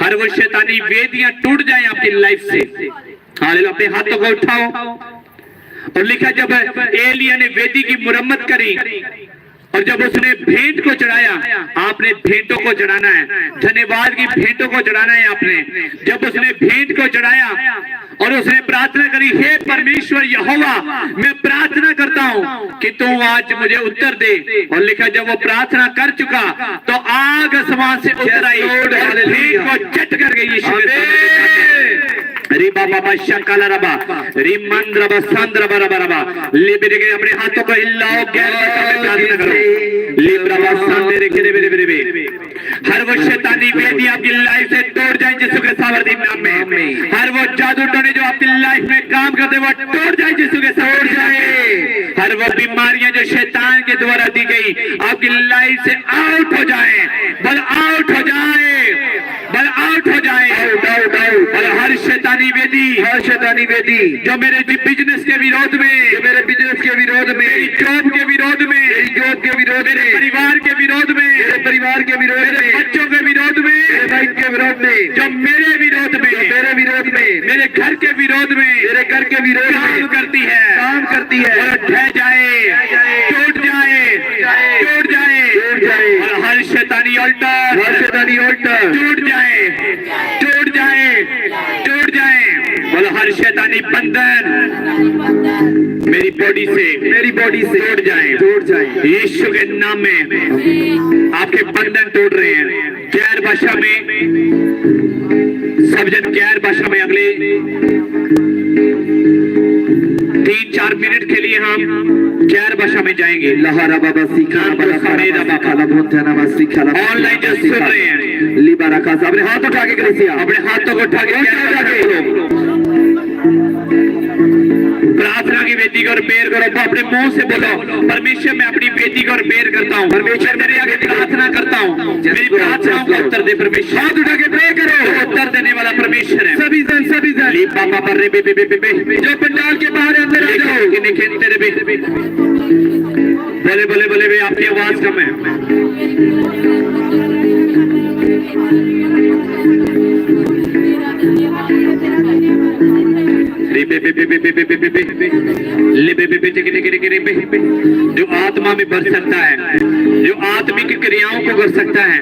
हर वो शैतानी वेदियां टूट जाएं आपकी लाइफ से। हालेलुया। अपने हाथों को उठाओ। और लिखा जब एलिया ने वेदी की मुरम्मत करी और जब उसने भेंट को चढ़ाया, आपने भेंटों को चढ़ाना है, धन्यवाद की भेंटों को चढ़ाना है आपने। जब उसने भेंट को चढ़ाया और उसने प्रार्थना करी, हे परमेश्वर यहोवा, मैं प्रार्थना करता हूं कि तू आज मुझे उत्तर दे। और लिखा जब वो प्रार्थना कर चुका तो आग आसमान से उतर आई और भेंट को चट कर गई यीशु के। री बाबा शकाला रबा री मंद्र बसंद्र बरबा रबा लिबरे के अपने हाथों को हिलाओ, गैर प्रार्थना करो। लिब्रा बसंदे रे के रे हर वो शैतानी वेदी आपकी लाइफ से तोड़ जाए यीशु के सामर्थ्य नाम में। हर वो जादू टोने जो आपकी लाइफ में काम करते वो तोड़ जाए यीशु के सामर्थ्य जाए। हर वो बीमारियां जो शैतान के द्वारा दी गई आपकी लाइफ से आउट हो जाए, बल आउट हो जाए, बल आउट हो जाए। और हर शैतानी वेदी जो मेरे बिजनेस के विरोध में, जो मेरे बिजनेस के विरोध में, जॉब के विरोध में, जॉब के विरोध में, परिवार के विरोध में, परिवार के विरोध में, बच्चों के विरोध में, भाई के विरोध में, जो मेरे विरोध में, मेरे विरोध में, मेरे घर के विरोध में, मेरे घर के विरोध में काम करती है और ढह जाए, टूट जाए, टूट जाए। और हर शैतानी अल्टर टूट जाए, टूट जाए, टूट जाए। बोलो हर शैतानी बंधन मेरी बॉडी से टूट जाए यीशु के नाम में। आपके बंधन टूट रहे हैं। गैर भाषा में, सब जन गैर भाषा में अगले 3-4 मिनट के लिए हम गैर भाषा में जाएंगे। लहरा बाबा सीखा ऑनलाइन जो सुन रहे हैं लिबारा का अपने हाथ उठा के, अपने हाथों को उठा के प्रार्थना की वेदी को रिपेयर करो। तो अपने मुंह से बोलो, परमेश्वर मैं अपनी वेदी को रिपेयर करता हूँ, परमेश्वर मेरे आगे प्रार्थना करता हूँ, मेरी प्रार्थनाओं को उत्तर दे परमेश्वर। हाथ उठा के प्रे करो, उत्तर देने वाला परमेश्वर है। सभी जन पापा पर रे बे जो पंडाल के बाहर अंदर आ जाओ, कि निखिन तेरे बे बोले बे आपकी आवाज कम है। जो आत्मा में बढ़ सकता है, जो आत्मिक क्रियाओं को कर सकता है,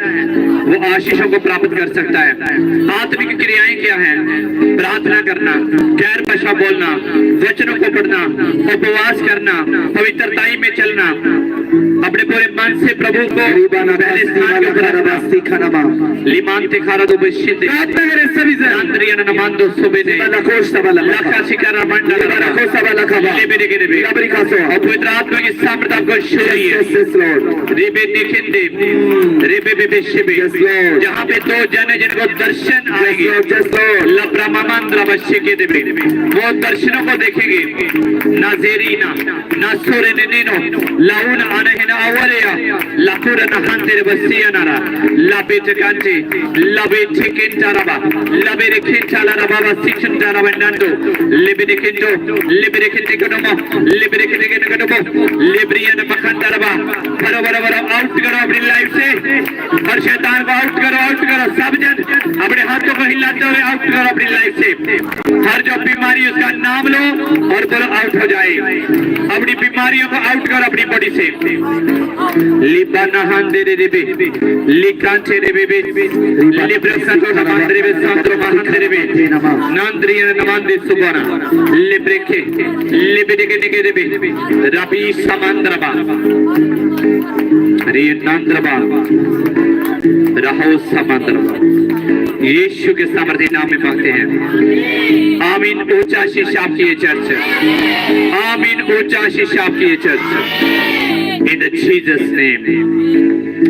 वो आशीषों को प्राप्त कर सकता है। आत्मिक क्रियाएं क्या है? प्रार्थना करना, गैर भाषा बोलना, वचनों को पढ़ना, उपवास करना, पवित्रताई में चलना, अपने पूरे मन से प्रभु को पहले स्थान के ऊपर रखना। लिमान तिखारा दो बशिते सभी अंद्रियन नमांदो सुबेदे लाखा शिकारा मंडल लेबे देगे देबे और पवित्र आत्मा की सामर्थ्य आपको शोरिए रेबे निकिंदे रेबे बेबे शिबे जहाँ पे दो जन जिनको दर्शन आएंगे लब्रामांद्रा बश्य के देबे वो दर्शनों को देखेंगे नाजेरीना नासुरे निनो लाउन आनहिना आवरिया लाकुर नहंते बसिया नारा लाबे तकांते लाबे ठिकिंटाराबा लाबे रेखिंटालाराबा बसिंटाराबा नंदो लेबे रेखिंटो लेबे रेखिंटे कदमो लेबे रेखिंटे कदमो लेब्रियन मखंटाराबा बरो बरो बरो आउट करो अपनी लाइफ से और शैतान को आउट करो सब जन अपने हाथों को हिलाते हुए आउट करो अपनी लाइफ से हर जो बीमारी उसका नाम लो और बोलो आउट हो जाए अपनी बीमारियों को आउट करो अपनी बॉडी से लिबाना हंदे रे रे लिकांचे रे बे लिब्रसतो नमांद्रे बे सांद्रो महांद्रे बे नांद्रिय नमांदे सुबना लिब्रेके लिबेके नेके रे बे रबी समंद्रबा रे नंद्रबा रहो समंद्रबा यीशु के सामर्थ्य नाम में मांगते हैं आमीन। ऊंचा शीश आपकी ये चर्च आमीन। ऊंचा शीश आपकी ये church in the Jesus name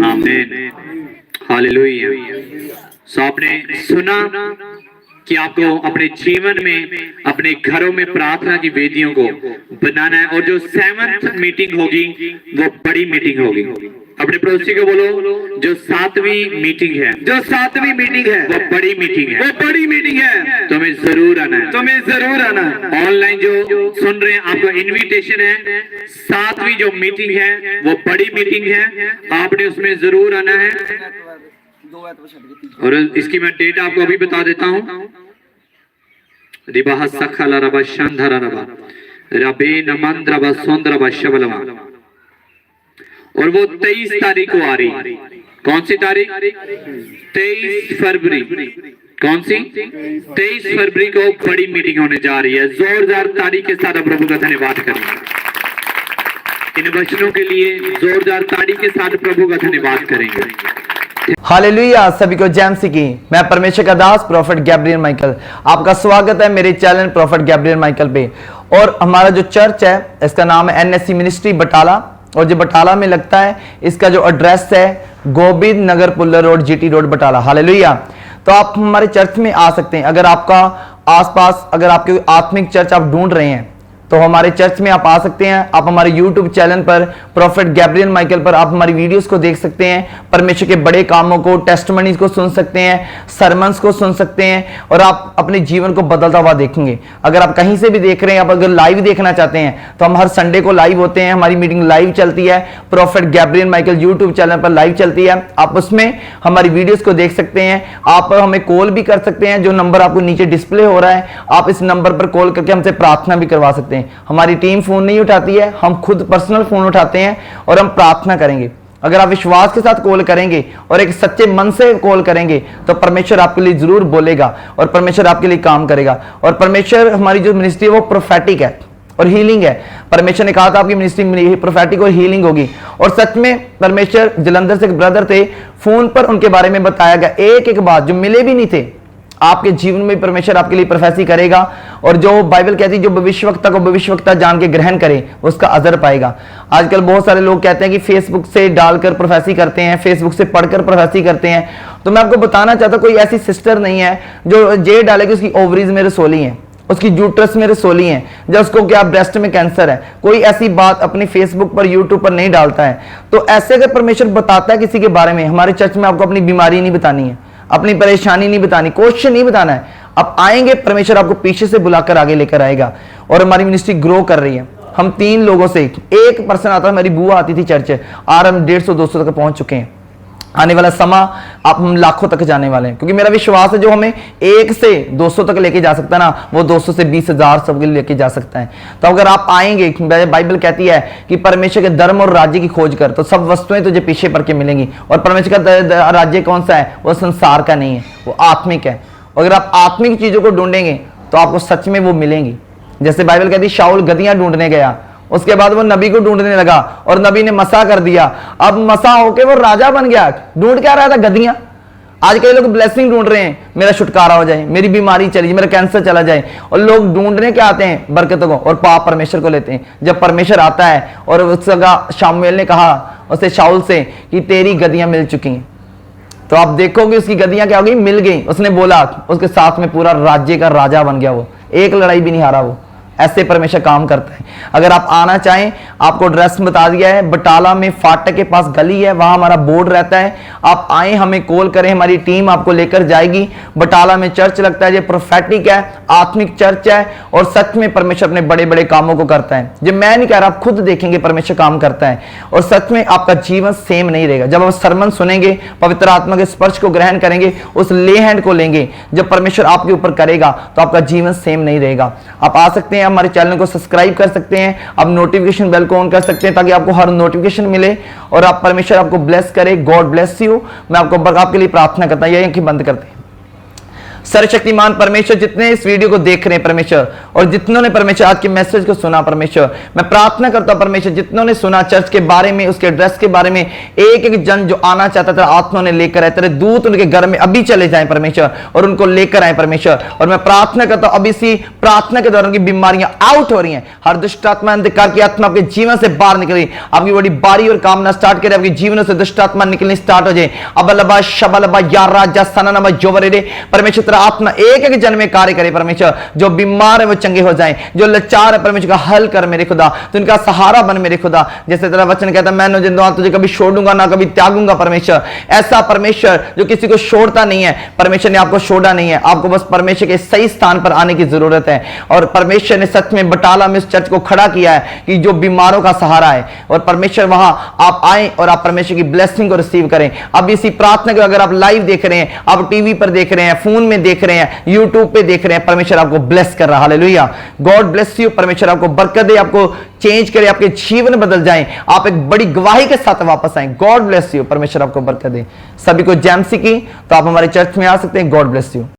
amen hallelujah। सो आपने सुना कि आपको अपने जीवन में अपने घरों में प्रार्थना की वेदियों को बनाना है और जो 7th मीटिंग होगी वो बड़ी मीटिंग होगी। अपने पड़ोसी को बोलो जो 7वीं मीटिंग है वो बड़ी मीटिंग है तुम्हें जरूर आना है ऑनलाइन जो सुन रहे हैं आपका इनविटेशन है 7वीं जो मीटिंग है वो बड़ी मीटिंग है आपने उसमें जरूर आना है और इसकी मैं डेट आपको अभी बता देता हूँ रिबाह सखला रबा शांधरा रबा रबे नमंद्रबा सोंद्रबा शबलवा और वो 23 तारीख को आ रही। कौन सी तारीख? 23 फरवरी। कौन सी? 23 फरवरी को बड़ी मीटिंग होने जा रही है। जोरदार तारीख के साथ प्रभु का धन्यवाद करें। इन वचनों के लिए जोरदार तारीख के साथ प्रभु का धन्यवाद करेंगे। हालेलुया। सभी को जय मसीह की। मैं परमेश्वर का दास प्रोफेट गैब्रियल माइकल, आपका स्वागत है मेरे चैनल प्रोफेट गैब्रियल माइकल पे। और हमारा जो चर्च है इसका नाम है NSC मिनिस्ट्री बटाला और जो बटाला में लगता है इसका जो एड्रेस है Govind Nagar Pullar road GT road Batala. Hallelujah. तो आप हमारे चर्च में आ सकते हैं। अगर आपका आसपास अगर आपके आत्मिक चर्च आप ढूंढ रहे हैं तो हमारे चर्च में आप आ सकते हैं। आप हमारे YouTube चैनल पर प्रोफेट गैब्रियल माइकल पर आप हमारी वीडियोस को देख सकते हैं, परमेश्वर के बड़े कामों को, टेस्टिमनीज को सुन सकते हैं, सरमन्स को सुन सकते हैं और आप अपने जीवन को बदलता हुआ देखेंगे। अगर आप कहीं से भी देख रहे हैं, आप अगर लाइव देखना चाहते हैं तो हम हर संडे को लाइव होते हैं। हमारी मीटिंग लाइव चलती है, prophet Gabriel Michael YouTube channel पर लाइव चलती है। आप उसमें हमारी वीडियोस को देख सकते हैं। आप हमें कॉल भी कर सकते हैं, जो नंबर आपको नीचे डिस्प्ले हो रहा है आप इस नंबर पर कॉल करके हमसे प्रार्थना भी करवा सकते हैं। हमारी टीम फोन नहीं उठाती है, हम खुद पर्सनल फोन उठाते हैं और हम प्रार्थना करेंगे। अगर आप विश्वास के साथ कॉल करेंगे और एक सच्चे मन से कॉल करेंगे तो परमेश्वर आपके लिए जरूर बोलेगा और परमेश्वर आपके लिए काम करेगा। और परमेश्वर हमारी जो मिनिस्ट्री है वो प्रोफेटिक है और हीलिंग है। परमेश्वर ने कहा था आपकी मिनिस्ट्री प्रोफेटिक और हीलिंग होगी और सच में परमेश्वर जलंधर से एक ब्रदर थे, फोन पर उनके बारे में बताया गया एक एक बात जो मिले भी नहीं थे। आपके जीवन में परमेश्वर आपके लिए प्रोफेसी करेगा और जो बाइबल कहती है जो भविष्यवक्ता को भविष्यवक्ता जान के ग्रहण करे उसका अजर पाएगा। आजकल बहुत सारे लोग कहते हैं कि फेसबुक से डालकर प्रोफेसी करते हैं, फेसबुक से पढ़कर प्रोफेसी करते हैं। तो मैं आपको बताना चाहता हूं कोई ऐसी सिस्टर नहीं है जो जे डालेगी उसकी ओवरीज में रसोली है, उसकी यूट्रस में रसोली है, जो उसको क्या ब्रेस्ट में कैंसर है। कोई ऐसी बात अपनी फेसबुक पर यूट्यूब पर नहीं डालता है। तो ऐसे अगर परमेश्वर बताता है किसी के बारे में, हमारे चर्च में आपको अपनी बीमारी नहीं बतानी है, अपनी परेशानी नहीं बतानी, क्वेश्चन नहीं बताना है। आप आएंगे, परमेश्वर आपको पीछे से बुलाकर आगे लेकर आएगा। और हमारी मिनिस्ट्री ग्रो कर रही है। हम 3 लोगों से एक पर्सन आता है, मेरी बुआ आती थी चर्च, आज हम 150-200 तक पहुंच चुके हैं। आने वाला समय आप हम लाखों तक जाने वाले हैं, क्योंकि मेरा विश्वास है जो हमें 1 से 200 तक लेके जा सकता है ना, वो 200 से 20,000 सबके लिए लेके जा सकता है। तो अगर आप आएंगे, बाइबल कहती है कि परमेश्वर के धर्म और राज्य की खोज कर तो सब वस्तुएं तुझे पीछे पड़ के मिलेंगी। और परमेश्वर का राज्य कौन सा है? वो संसार का नहीं है, वो आत्मिक है। अगर आप आत्मिक चीजों को ढूंढेंगे तो आपको सच में वो मिलेंगी। जैसे बाइबल कहती है शाऊल गदहियां ढूंढने गया उसके बाद वो नबी को ढूंढने लगा और नबी ने मसा कर दिया। अब मसा होके वो राजा बन गया। ढूंढ क्या रहा था? गद्दियां। आज कई लोग ब्लेसिंग ढूंढ रहे हैं, मेरा छुटकारा हो जाए, मेरी बीमारी चली जाए, मेरा कैंसर चला जाए, और लोग ढूंढने क्या आते हैं? बरकतों को, और पाप परमेश्वर को लेते हैं। जब परमेश्वर आता है और उसका शामुएल ने कहा उसे शाऊल से कि तेरी गद्दियां मिल चुकी हैं, तो आप देखोगे उसकी गद्दियां क्या हो गई? मिल गई। उसने बोला, उसके साथ में पूरा राज्य का राजा बन गया। वो एक लड़ाई भी नहीं हारा। वो ऐसे परमेश्वर काम करता है। अगर आप आना चाहें, आपको एड्रेस बता दिया है, बटाला में फाटक के पास गली है, वहां हमारा बोर्ड रहता है। आप आए, हमें कॉल करें, हमारी टीम आपको लेकर जाएगी। बटाला में चर्च लगता है, ये प्रोफेटिक है, आत्मिक चर्च है, और सच में परमेश्वर अपने बड़े बड़े कामों को करता है। जो मैं नहीं कह रहा, आप खुद देखेंगे परमेश्वर काम करता है, और सच में आपका जीवन सेम नहीं रहेगा। जब आप सरमन सुनेंगे, पवित्र आत्मा के स्पर्श को ग्रहण करेंगे, उस ले हैंड को लेंगे, जब परमेश्वर आपके ऊपर करेगा, तो आपका जीवन सेम नहीं रहेगा। आप आ सकते हैं, हमारे चैनल को सब्सक्राइब कर सकते हैं, आप नोटिफिकेशन बेल को ऑन कर सकते हैं ताकि आपको हर नोटिफिकेशन मिले, और आप परमेश्वर आपको ब्लेस करे। God bless you. मैं आपके लिए प्रार्थना करता हूं। ये आंखें बंद करते हैं। सर्वशक्तिमान परमेश्वर, जितने इस वीडियो को देख रहे हैं परमेश्वर, और जितनों ने परमेश्वर आज के मैसेज को सुना परमेश्वर, मैं प्रार्थना करता हूं परमेश्वर, जितनों ने सुना चर्च के बारे में, उसके एड्रेस के बारे में, एक एक जन जो आना चाहता था, आत्मा ने लेकर आए, तेरे दूत उनके घर में अभी चले जाएं परमेश्वर, और उनको लेकर आए परमेश्वर। और मैं प्रार्थना करता हूं, अब इसी प्रार्थना के दौरान की बीमारियां आउट हो रही हैं। हर दुष्ट आत्मा, अंधकार की आत्मा आपके जीवन से बाहर निकल रही, आपकी बड़ी बारी और कामना स्टार्ट करे, आपके जीवन से दुष्ट आत्मा निकलनी स्टार्ट हो जाए। अबलबा शबलबा या राजा सननबा जोवरेरे परमेश्वर, तेरा आत्मा एक एक जन में कार्य करे परमेश्वर। जो बीमार है वो चंगे हो जाएं, जो लाचार है परमेश्वर का हल कर मेरे खुदा, तो इनका सहारा बन मेरे खुदा। जैसे तेरा वचन कहता है, मैं न जिंदा तुझे कभी छोड़ूंगा ना कभी त्यागूंगा परमेश्वर। ऐसा परमेश्वर जो किसी को छोड़ता नहीं है, परमेश्वर ने आपको छोड़ा नहीं है। आपको बस परमेश्वर के सही स्थान पर आने की जरूरत है, और परमेश्वर ने सच में बटाला में इस चर्च को खड़ा किया है कि जो बीमारों का सहारा है, और परमेश्वर वहां आप आए और आप परमेश्वर की ब्लेसिंग को रिसीव करें। अब इसी प्रार्थना को अगर आप लाइव देख रहे हैं, आप टीवी पर देख रहे हैं, फोन में देख रहे हैं, यूट्यूब पे देख रहे हैं, परमेश्वर आपको ब्लेस कर रहा है। हालेलुया। God bless you. परमेश्वर आपको बरकत दे, आपको चेंज करे, आपके जीवन बदल जाएं, आप एक बड़ी गवाही के साथ वापस आए। God bless you. परमेश्वर आपको बरकत दे। सभी को जैमसी की, तो आप हमारे चर्च में आ सकते हैं। God bless you.